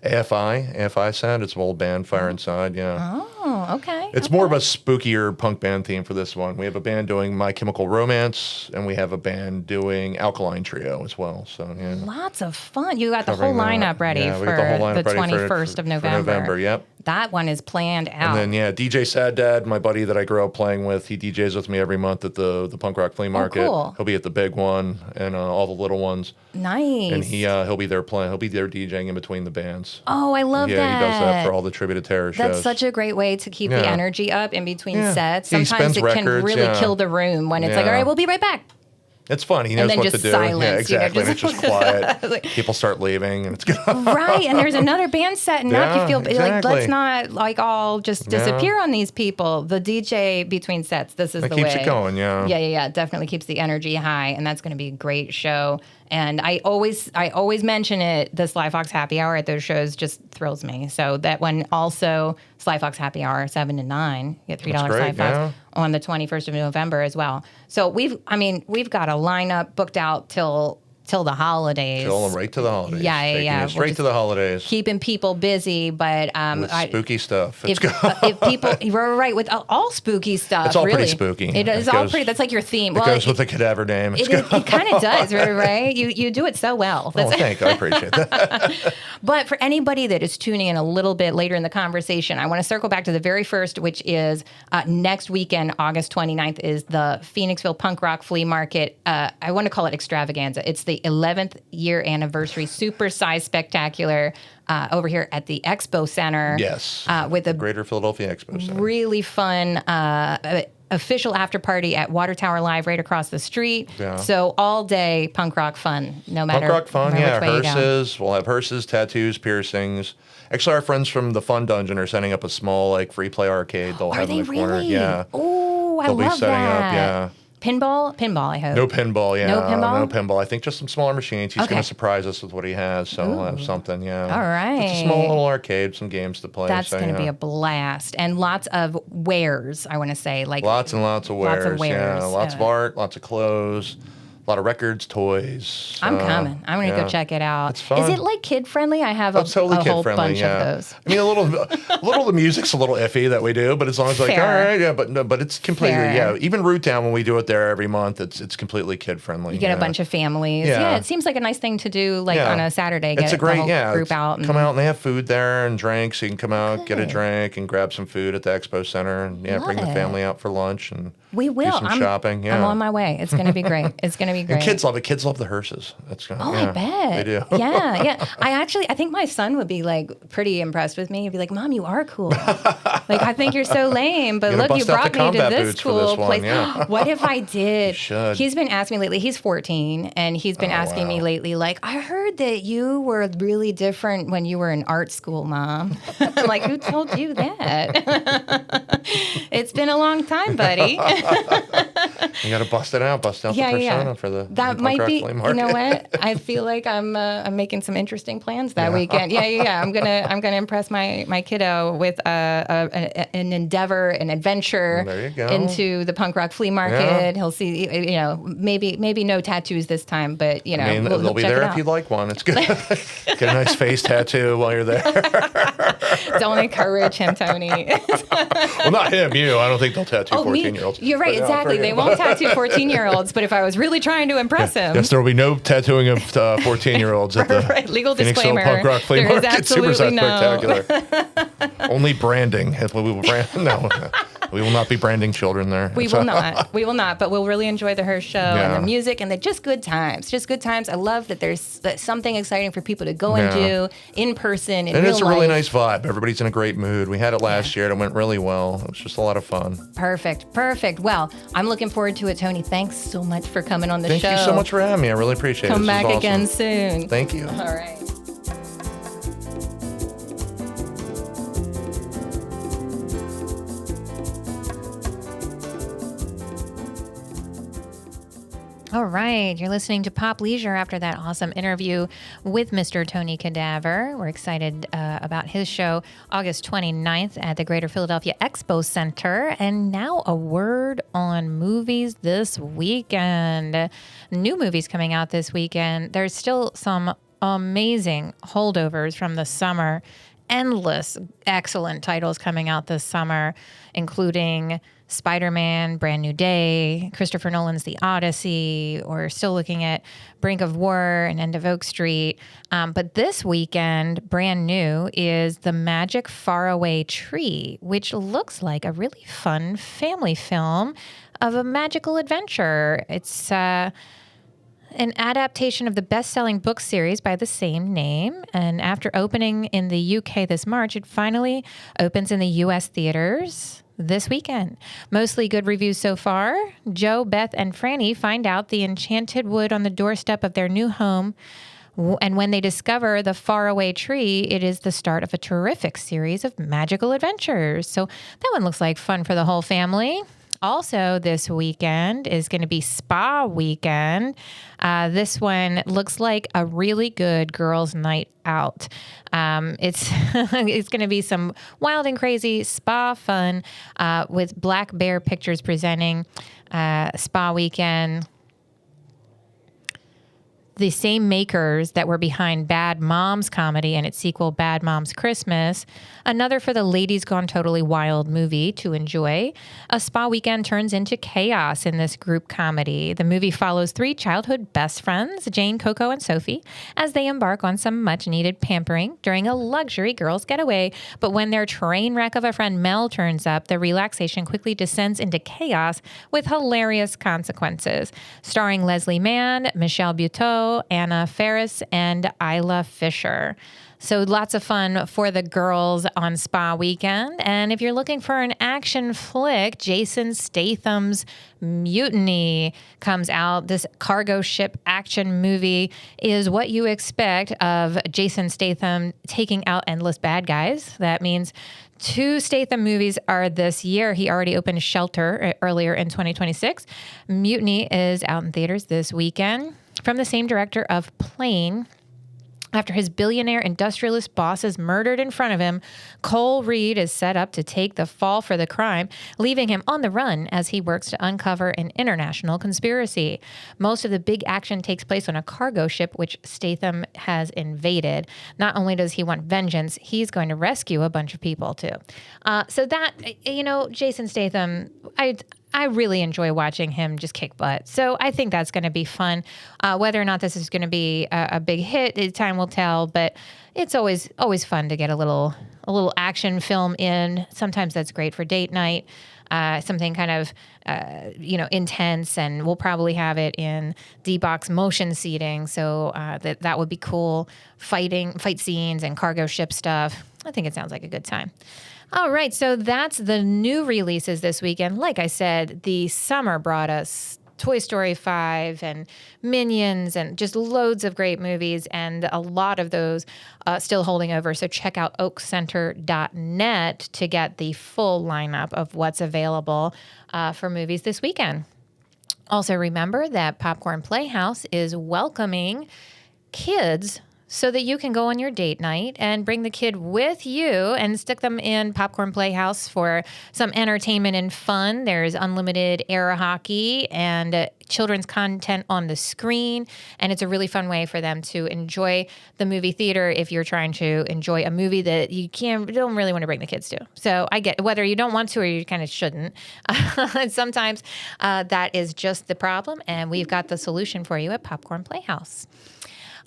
AFI set. It's an old band, Fire Inside. Yeah. Oh, okay. It's more of a spookier punk band theme for this one. We have a band doing My Chemical Romance, and we have a band doing Alkaline Trio as well. So yeah. Lots of fun. You got the whole Covering that. lineup ready Yeah, for we got the whole lineup the ready 21st of for November. Yep. That one is planned out. And then yeah, DJ Sad Dad, my buddy that I grew up playing with, he DJs with me every month at the punk rock flea market. cool. He'll be at the big one and all the little ones. Nice. And he'll be there playing. He'll be there DJing in between the bands. Oh, I love Yeah, that. he does that for all the Tribute to Terror shows. That's such a great way to keep the Yeah. energy up in between Yeah. sets. He Sometimes spins it can records, really yeah. kill the room when it's like, Yeah. all right, we'll be right back. It's fun. He knows then what just to do. silence, Yeah, you know, exactly. And just- it's just quiet. Like- People start leaving, and it's good. Right, and there's another band set, and now Yeah, you feel like exactly. let's not like all just disappear on these people. The DJ between sets, this is It the keeps way. it going, yeah. Yeah. Definitely keeps the energy high, and that's going to be a great show. And I always mention it. The Sly Fox Happy Hour at those shows just thrills me. So that one also Sly Fox Happy Hour 7 to 9, you get $3 That's Sly great, Fox yeah. on the 21st of November as well. So we've got a lineup booked out till the holidays. Right to the holidays. Yeah. Taking it We're straight just to the holidays. keeping people busy, but With spooky stuff. It's if people, you're right, with all spooky stuff, It's all pretty really. spooky. It is It all goes- pretty. That's like your theme. It goes with the Cadaver name. it kind of does, right? You do it so well. Oh, thank you. I appreciate that. But for anybody that is tuning in a little bit later in the conversation, I want to circle back to the very first, which is next weekend, August 29th, is the Phoenixville Punk Rock Flea Market. I want to call it extravaganza. It's the 11th year anniversary super-sized spectacular over here at the Expo Center. Yes. With a Greater Philadelphia Expo Center. really fun official after party at Water Tower Live right across the street. Yeah. So all day punk rock fun, no matter Punk rock fun, no matter yeah. which way you go. Hearses. We'll have hearses, tattoos, piercings. Actually, our friends from the Fun Dungeon are setting up a small, like, free play arcade. They'll Are have in they the corner. really? Yeah. Oh, I They'll be love setting that. up, yeah. Pinball, I hope. No pinball, yeah. No pinball? No pinball. I think just some smaller machines. He's Okay. going to surprise us with what he has, so we'll have something, yeah. All right. Just a small little arcade, some games to play. That's so, going to yeah. be a blast. And lots of wares, I want to say. Like Lots and lots of wares. Lots of wares. Yeah, lots of art, lots of clothes, lot of records, toys. I'm coming. I'm going to yeah. go check it out. It's fun. Is it like kid friendly? I have a totally whole kid-friendly, bunch of those. I mean, a little of the music's a little iffy that we do, but as long as like, Fair. all right, yeah, but it's completely, Fair. yeah. Even Root Town, when we do it there every month, it's completely kid friendly. You get a bunch of families. Yeah. It seems like a nice thing to do, like on a Saturday. Get it's a great, the whole group out. Come out and they have food there and drinks. So you can come out, get a drink, and grab some food at the expo center, and bring the family out for lunch and we will. do some shopping. Yeah. I'm on my way. It's going to be great. It's going to be great. And kids love it. Kids love the hearses. I bet. They do. Yeah. I think my son would be like pretty impressed with me. He'd be like, Mom, you are cool. Like, I think you're so lame, but look, you brought me to this cool place. What if I did? You should. He's been asking me lately. He's 14, and he's been asking me lately, like, I heard that you were really different when you were in art school, Mom. I'm like, who told you that? It's been a long time, buddy. You got to bust it out. Bust out the persona for the that the might be. Flea You market. know what? I feel like I'm making some interesting plans that weekend. Yeah. I'm gonna impress my kiddo with an endeavor, an adventure There you go. into the punk rock flea market. Yeah. He'll see, maybe no tattoos this time, but I mean, they'll be check there it if out. you'd like one. It's good. Get a nice face tattoo while you're there. Don't encourage him, Tony. Well, not him, you. I don't think they'll tattoo 14-year-olds. You're right, exactly. They won't tattoo 14-year-olds, but if I was really trying to impress him. Yes, there will be no tattooing of 14-year-olds at the Right, legal Phoenixville disclaimer. Punk Rock Flea There is Market. Super absolutely no. spectacular. Only branding. We will brand. No, we will not be branding children there. We will not. We will not. But we'll really enjoy the Hearst show and the music and just good times. Just good times. I love that there's something exciting for people to go and do in person. And it's a really nice vibe. Everybody's in a great mood. We had it last year and it went really well. It was just a lot of fun. Perfect. Well, I'm looking forward to it, Tony. Thanks so much for coming on the show. Thank you so much for having me. I really appreciate it. Come back awesome. again soon. Thank you. All right. All right, you're listening to Pop Leisure after that awesome interview with Mr. Tony Cadaver. We're excited about his show August 29th at the Greater Philadelphia Expo Center. And now a word on movies this weekend. New movies coming out this weekend. There's still some amazing holdovers from the summer. Endless excellent titles coming out this summer, including Spider-Man, Brand New Day, Christopher Nolan's The Odyssey, or still looking at Brink of War and End of Oak Street. But this weekend, brand new, is The Magic Faraway Tree, which looks like a really fun family film of a magical adventure. It's an adaptation of the best-selling book series by the same name. And after opening in the UK this March, it finally opens in the US theaters this weekend. Mostly good reviews so far. Joe, Beth, and Franny find out the enchanted wood on the doorstep of their new home. And when they discover the faraway tree, it is the start of a terrific series of magical adventures. So that one looks like fun for the whole family. Also, this weekend is going to be Spa Weekend. This one looks like a really good girls' night out. It's it's going to be some wild and crazy spa fun with Black Bear Pictures presenting Spa Weekend. The same makers that were behind Bad Moms comedy and its sequel, Bad Moms Christmas. Another for the Ladies Gone Totally Wild movie to enjoy. A spa weekend turns into chaos in this group comedy. The movie follows three childhood best friends, Jane, Coco, and Sophie, as they embark on some much-needed pampering during a luxury girls' getaway. But when their train wreck of a friend Mel turns up, the relaxation quickly descends into chaos with hilarious consequences. Starring Leslie Mann, Michelle Buteau, Anna Faris, and Isla Fisher. So lots of fun for the girls on Spa Weekend. And if you're looking for an action flick, Jason Statham's Mutiny comes out. This cargo ship action movie is what you expect of Jason Statham taking out endless bad guys. That means 2 Statham movies are this year. He already opened Shelter earlier in 2026. Mutiny is out in theaters this weekend. From the same director of Plane, After his billionaire industrialist boss is murdered in front of him, Cole Reed is set up to take the fall for the crime, leaving him on the run as he works to uncover an international conspiracy. Most of the big action takes place on a cargo ship which Statham has invaded. Not only does he want vengeance, he's going to rescue a bunch of people too. So that, Jason Statham, I really enjoy watching him just kick butt. So I think that's going to be fun. Whether or not this is going to be a big hit, time will tell. But it's always fun to get a little action film in. Sometimes that's great for date night. Something kind of intense, and we'll probably have it in D-box motion seating. So that would be cool. Fight scenes and cargo ship stuff. I think it sounds like a good time. All right, so that's the new releases this weekend. Like I said, the summer brought us Toy Story 5 and Minions and just loads of great movies, and a lot of those still holding over. So check out oakcenter.net to get the full lineup of what's available for movies this weekend. Also remember that Popcorn Playhouse is welcoming kids so that you can go on your date night and bring the kid with you and stick them in Popcorn Playhouse for some entertainment and fun. There's unlimited air hockey and children's content on the screen, and it's a really fun way for them to enjoy the movie theater if you're trying to enjoy a movie that you don't really want to bring the kids to. So I get whether you don't want to or you kind of shouldn't. Sometimes that is just the problem, and we've got the solution for you at Popcorn Playhouse.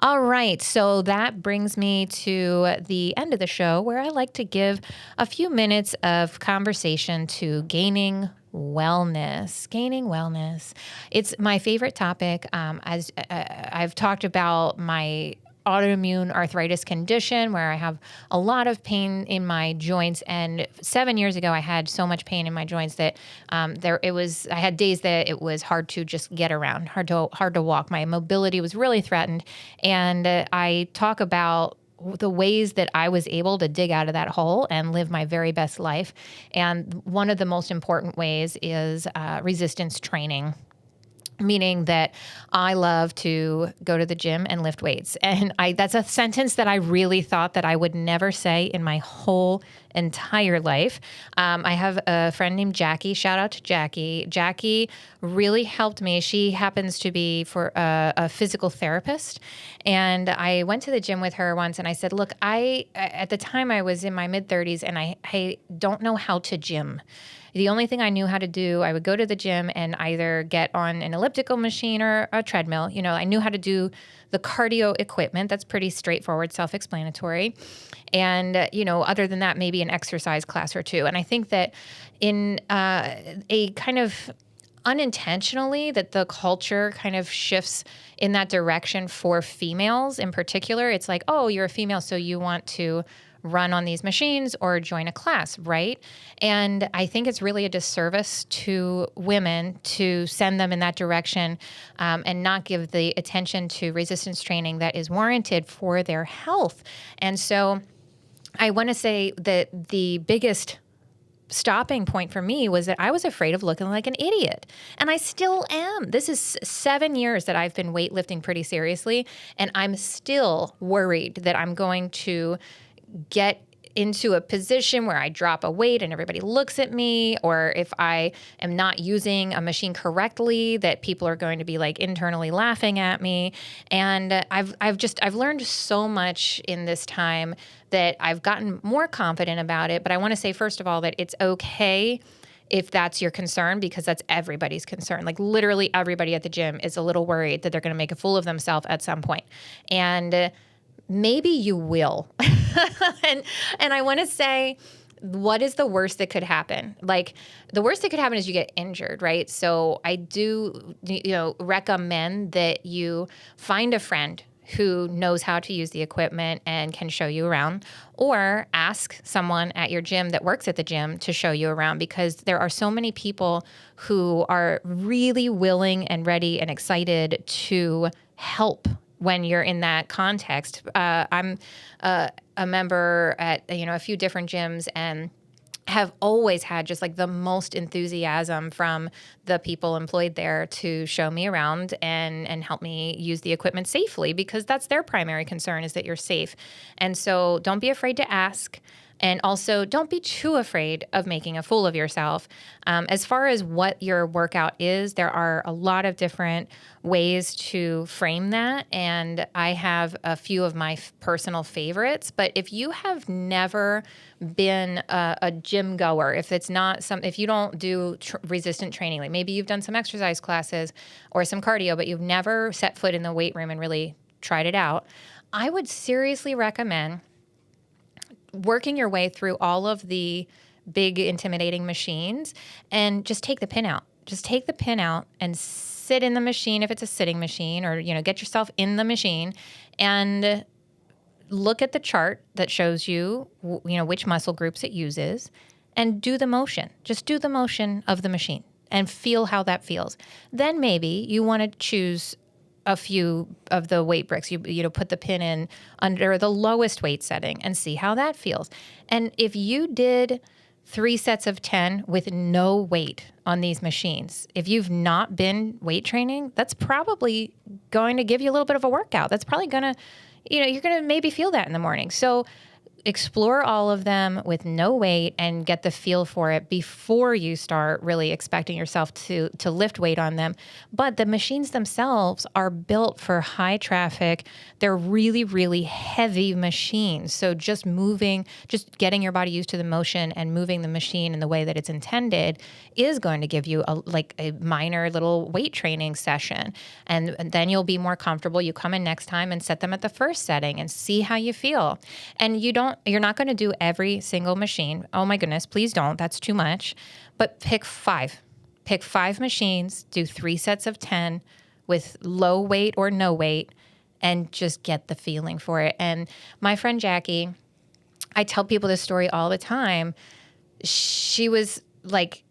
All right, so that brings me to the end of the show where I like to give a few minutes of conversation to gaining wellness. Gaining wellness. It's my favorite topic. As I've talked about my autoimmune arthritis condition where I have a lot of pain in my joints. And 7 years ago, I had so much pain in my joints that I had days that it was hard to just get around, hard to walk. My mobility was really threatened. And I talk about the ways that I was able to dig out of that hole and live my very best life. And one of the most important ways is resistance training. Meaning that I love to go to the gym and lift weights. And that's a sentence that I really thought that I would never say in my whole entire life. I have a friend named Jackie. Shout out to Jackie. Jackie really helped me. She happens to be a physical therapist. And I went to the gym with her once and I said, look, at the time I was in my mid-30s and I don't know how to gym. The only thing I knew how to do, I would go to the gym and either get on an elliptical machine or a treadmill. I knew how to do the cardio equipment. That's pretty straightforward, self-explanatory. And, other than that, maybe an exercise class or two. And I think that in a kind of unintentionally that the culture kind of shifts in that direction for females in particular. It's like, oh, you're a female, so you want to run on these machines or join a class, right? And I think it's really a disservice to women to send them in that direction and not give the attention to resistance training that is warranted for their health. And so I want to say that the biggest stopping point for me was that I was afraid of looking like an idiot. And I still am. This is 7 years that I've been weightlifting pretty seriously, and I'm still worried that I'm going to get into a position where I drop a weight and everybody looks at me, or if I am not using a machine correctly, that people are going to be like internally laughing at me. And I've learned so much in this time that I've gotten more confident about it. But I want to say, first of all, that it's okay if that's your concern, because that's everybody's concern. Like literally everybody at the gym is a little worried that they're going to make a fool of themselves at some point. And maybe you will. And I want to say, what is the worst that could happen? Like the worst that could happen is you get injured, right? So I do, recommend that you find a friend who knows how to use the equipment and can show you around, or ask someone at your gym that works at the gym to show you around, because there are so many people who are really willing and ready and excited to help when you're in that context. I'm a member at a few different gyms, and have always had just like the most enthusiasm from the people employed there to show me around and help me use the equipment safely, because that's their primary concern, is that you're safe. And so don't be afraid to ask. And also, don't be too afraid of making a fool of yourself. As far as what your workout is, there are a lot of different ways to frame that. And I have a few of my personal favorites. But if you have never been a gym goer, if you don't do resistant training, like maybe you've done some exercise classes or some cardio, but you've never set foot in the weight room and really tried it out, I would seriously recommend working your way through all of the big intimidating machines and just take the pin out. Just take the pin out and sit in the machine if it's a sitting machine, or, get yourself in the machine and look at the chart that shows you, which muscle groups it uses, and do the motion. Just do the motion of the machine and feel how that feels. Then maybe you want to choose a few of the weight bricks. You put the pin in under the lowest weight setting and see how that feels. And if you did 3 sets of 10 with no weight on these machines, if you've not been weight training, that's probably going to give you a little bit of a workout. That's probably going to, you're going to maybe feel that in the morning. So explore all of them with no weight and get the feel for it before you start really expecting yourself to lift weight on them. But the machines themselves are built for high traffic. They're really, really heavy machines. So just getting your body used to the motion and moving the machine in the way that it's intended is going to give you a minor little weight training session. And then you'll be more comfortable. You come in next time and set them at the first setting and see how you feel. And you're not going to do every single machine. Oh my goodness, please don't. That's too much. But pick 5. Pick 5 machines, do 3 sets of 10 with low weight or no weight, and just get the feeling for it. And my friend Jackie, I tell people this story all the time. She was like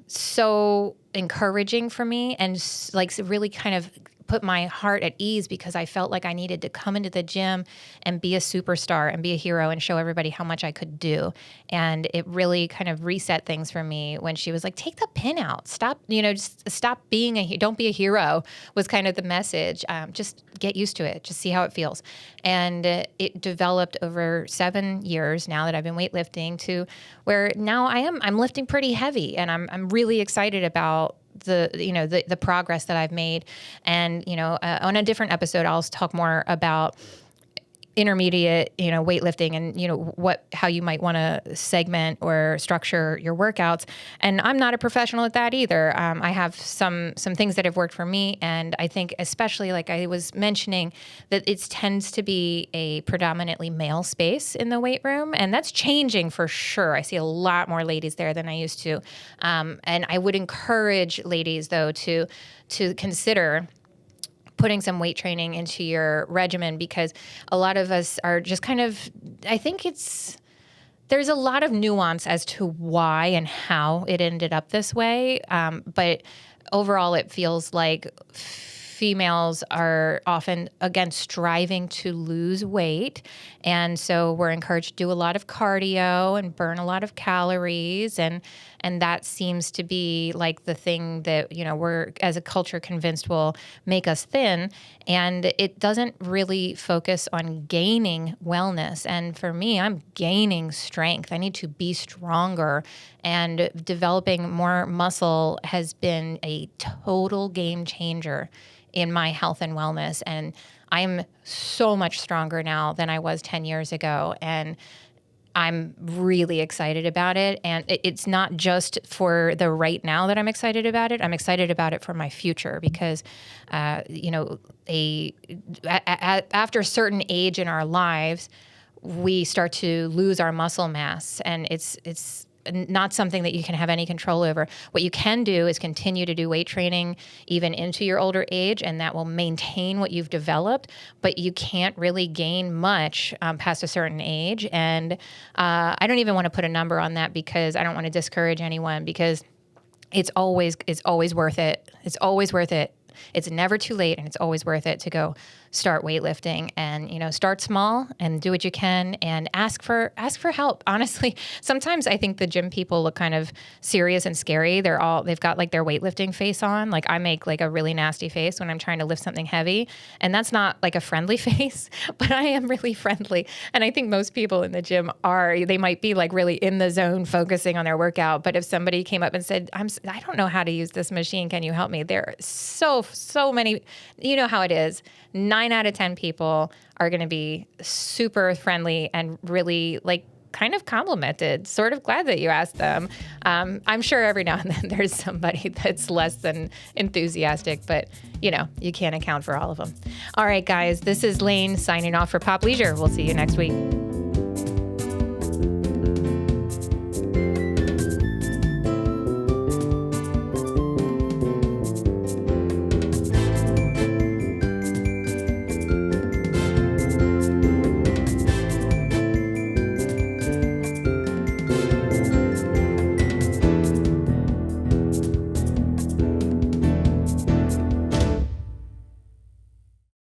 so encouraging for me and like really kind of put my heart at ease, because I felt like I needed to come into the gym and be a superstar and be a hero and show everybody how much I could do. And it really kind of reset things for me when she was like, take the pin out, stop, just stop being don't be a hero, was kind of the message. Just get used to it, just see how it feels. And it developed over 7 years now that I've been weightlifting to where now I'm lifting pretty heavy, and I'm really excited about the progress that I've made. And, on a different episode, I'll talk more about intermediate, weightlifting and, how you might want to segment or structure your workouts. And I'm not a professional at that either. I have some things that have worked for me. And I think especially like I was mentioning that it tends to be a predominantly male space in the weight room. And that's changing for sure. I see a lot more ladies there than I used to. And I would encourage ladies though to consider putting some weight training into your regimen, because a lot of us are just kind of, I think there's a lot of nuance as to why and how it ended up this way. But overall, it feels like females are often, again, striving to lose weight. And so we're encouraged to do a lot of cardio and burn a lot of calories. And that seems to be like the thing that, we're as a culture convinced will make us thin. And it doesn't really focus on gaining wellness. And for me, I'm gaining strength. I need to be stronger. And developing more muscle has been a total game changer in my health and wellness. And I'm so much stronger now than I was 10 years ago. And I'm really excited about it. And it's not just for the right now that I'm excited about it. I'm excited about it for my future, because, after a certain age in our lives, we start to lose our muscle mass, and it's not something that you can have any control over. What you can do is continue to do weight training even into your older age, and that will maintain what you've developed, but you can't really gain much past a certain age. And I don't even want to put a number on that, because I don't want to discourage anyone, because it's always worth it. It's always worth it. It's never too late, and it's always worth it to go start weightlifting. And, start small and do what you can and ask for help. Honestly, sometimes I think the gym people look kind of serious and scary. They've got like their weightlifting face on. Like I make like a really nasty face when I'm trying to lift something heavy. And that's not like a friendly face, but I am really friendly. And I think most people in the gym they might be like really in the zone focusing on their workout. But if somebody came up and said, I don't know how to use this machine, can you help me? There are so many, you know how it is. 9 out of 10 people are going to be super friendly and really like kind of complimented, sort of glad that you asked them. I'm sure every now and then there's somebody that's less than enthusiastic, but you can't account for all of them. All right, guys, this is Lane signing off for Pop Leisure. We'll see you next week.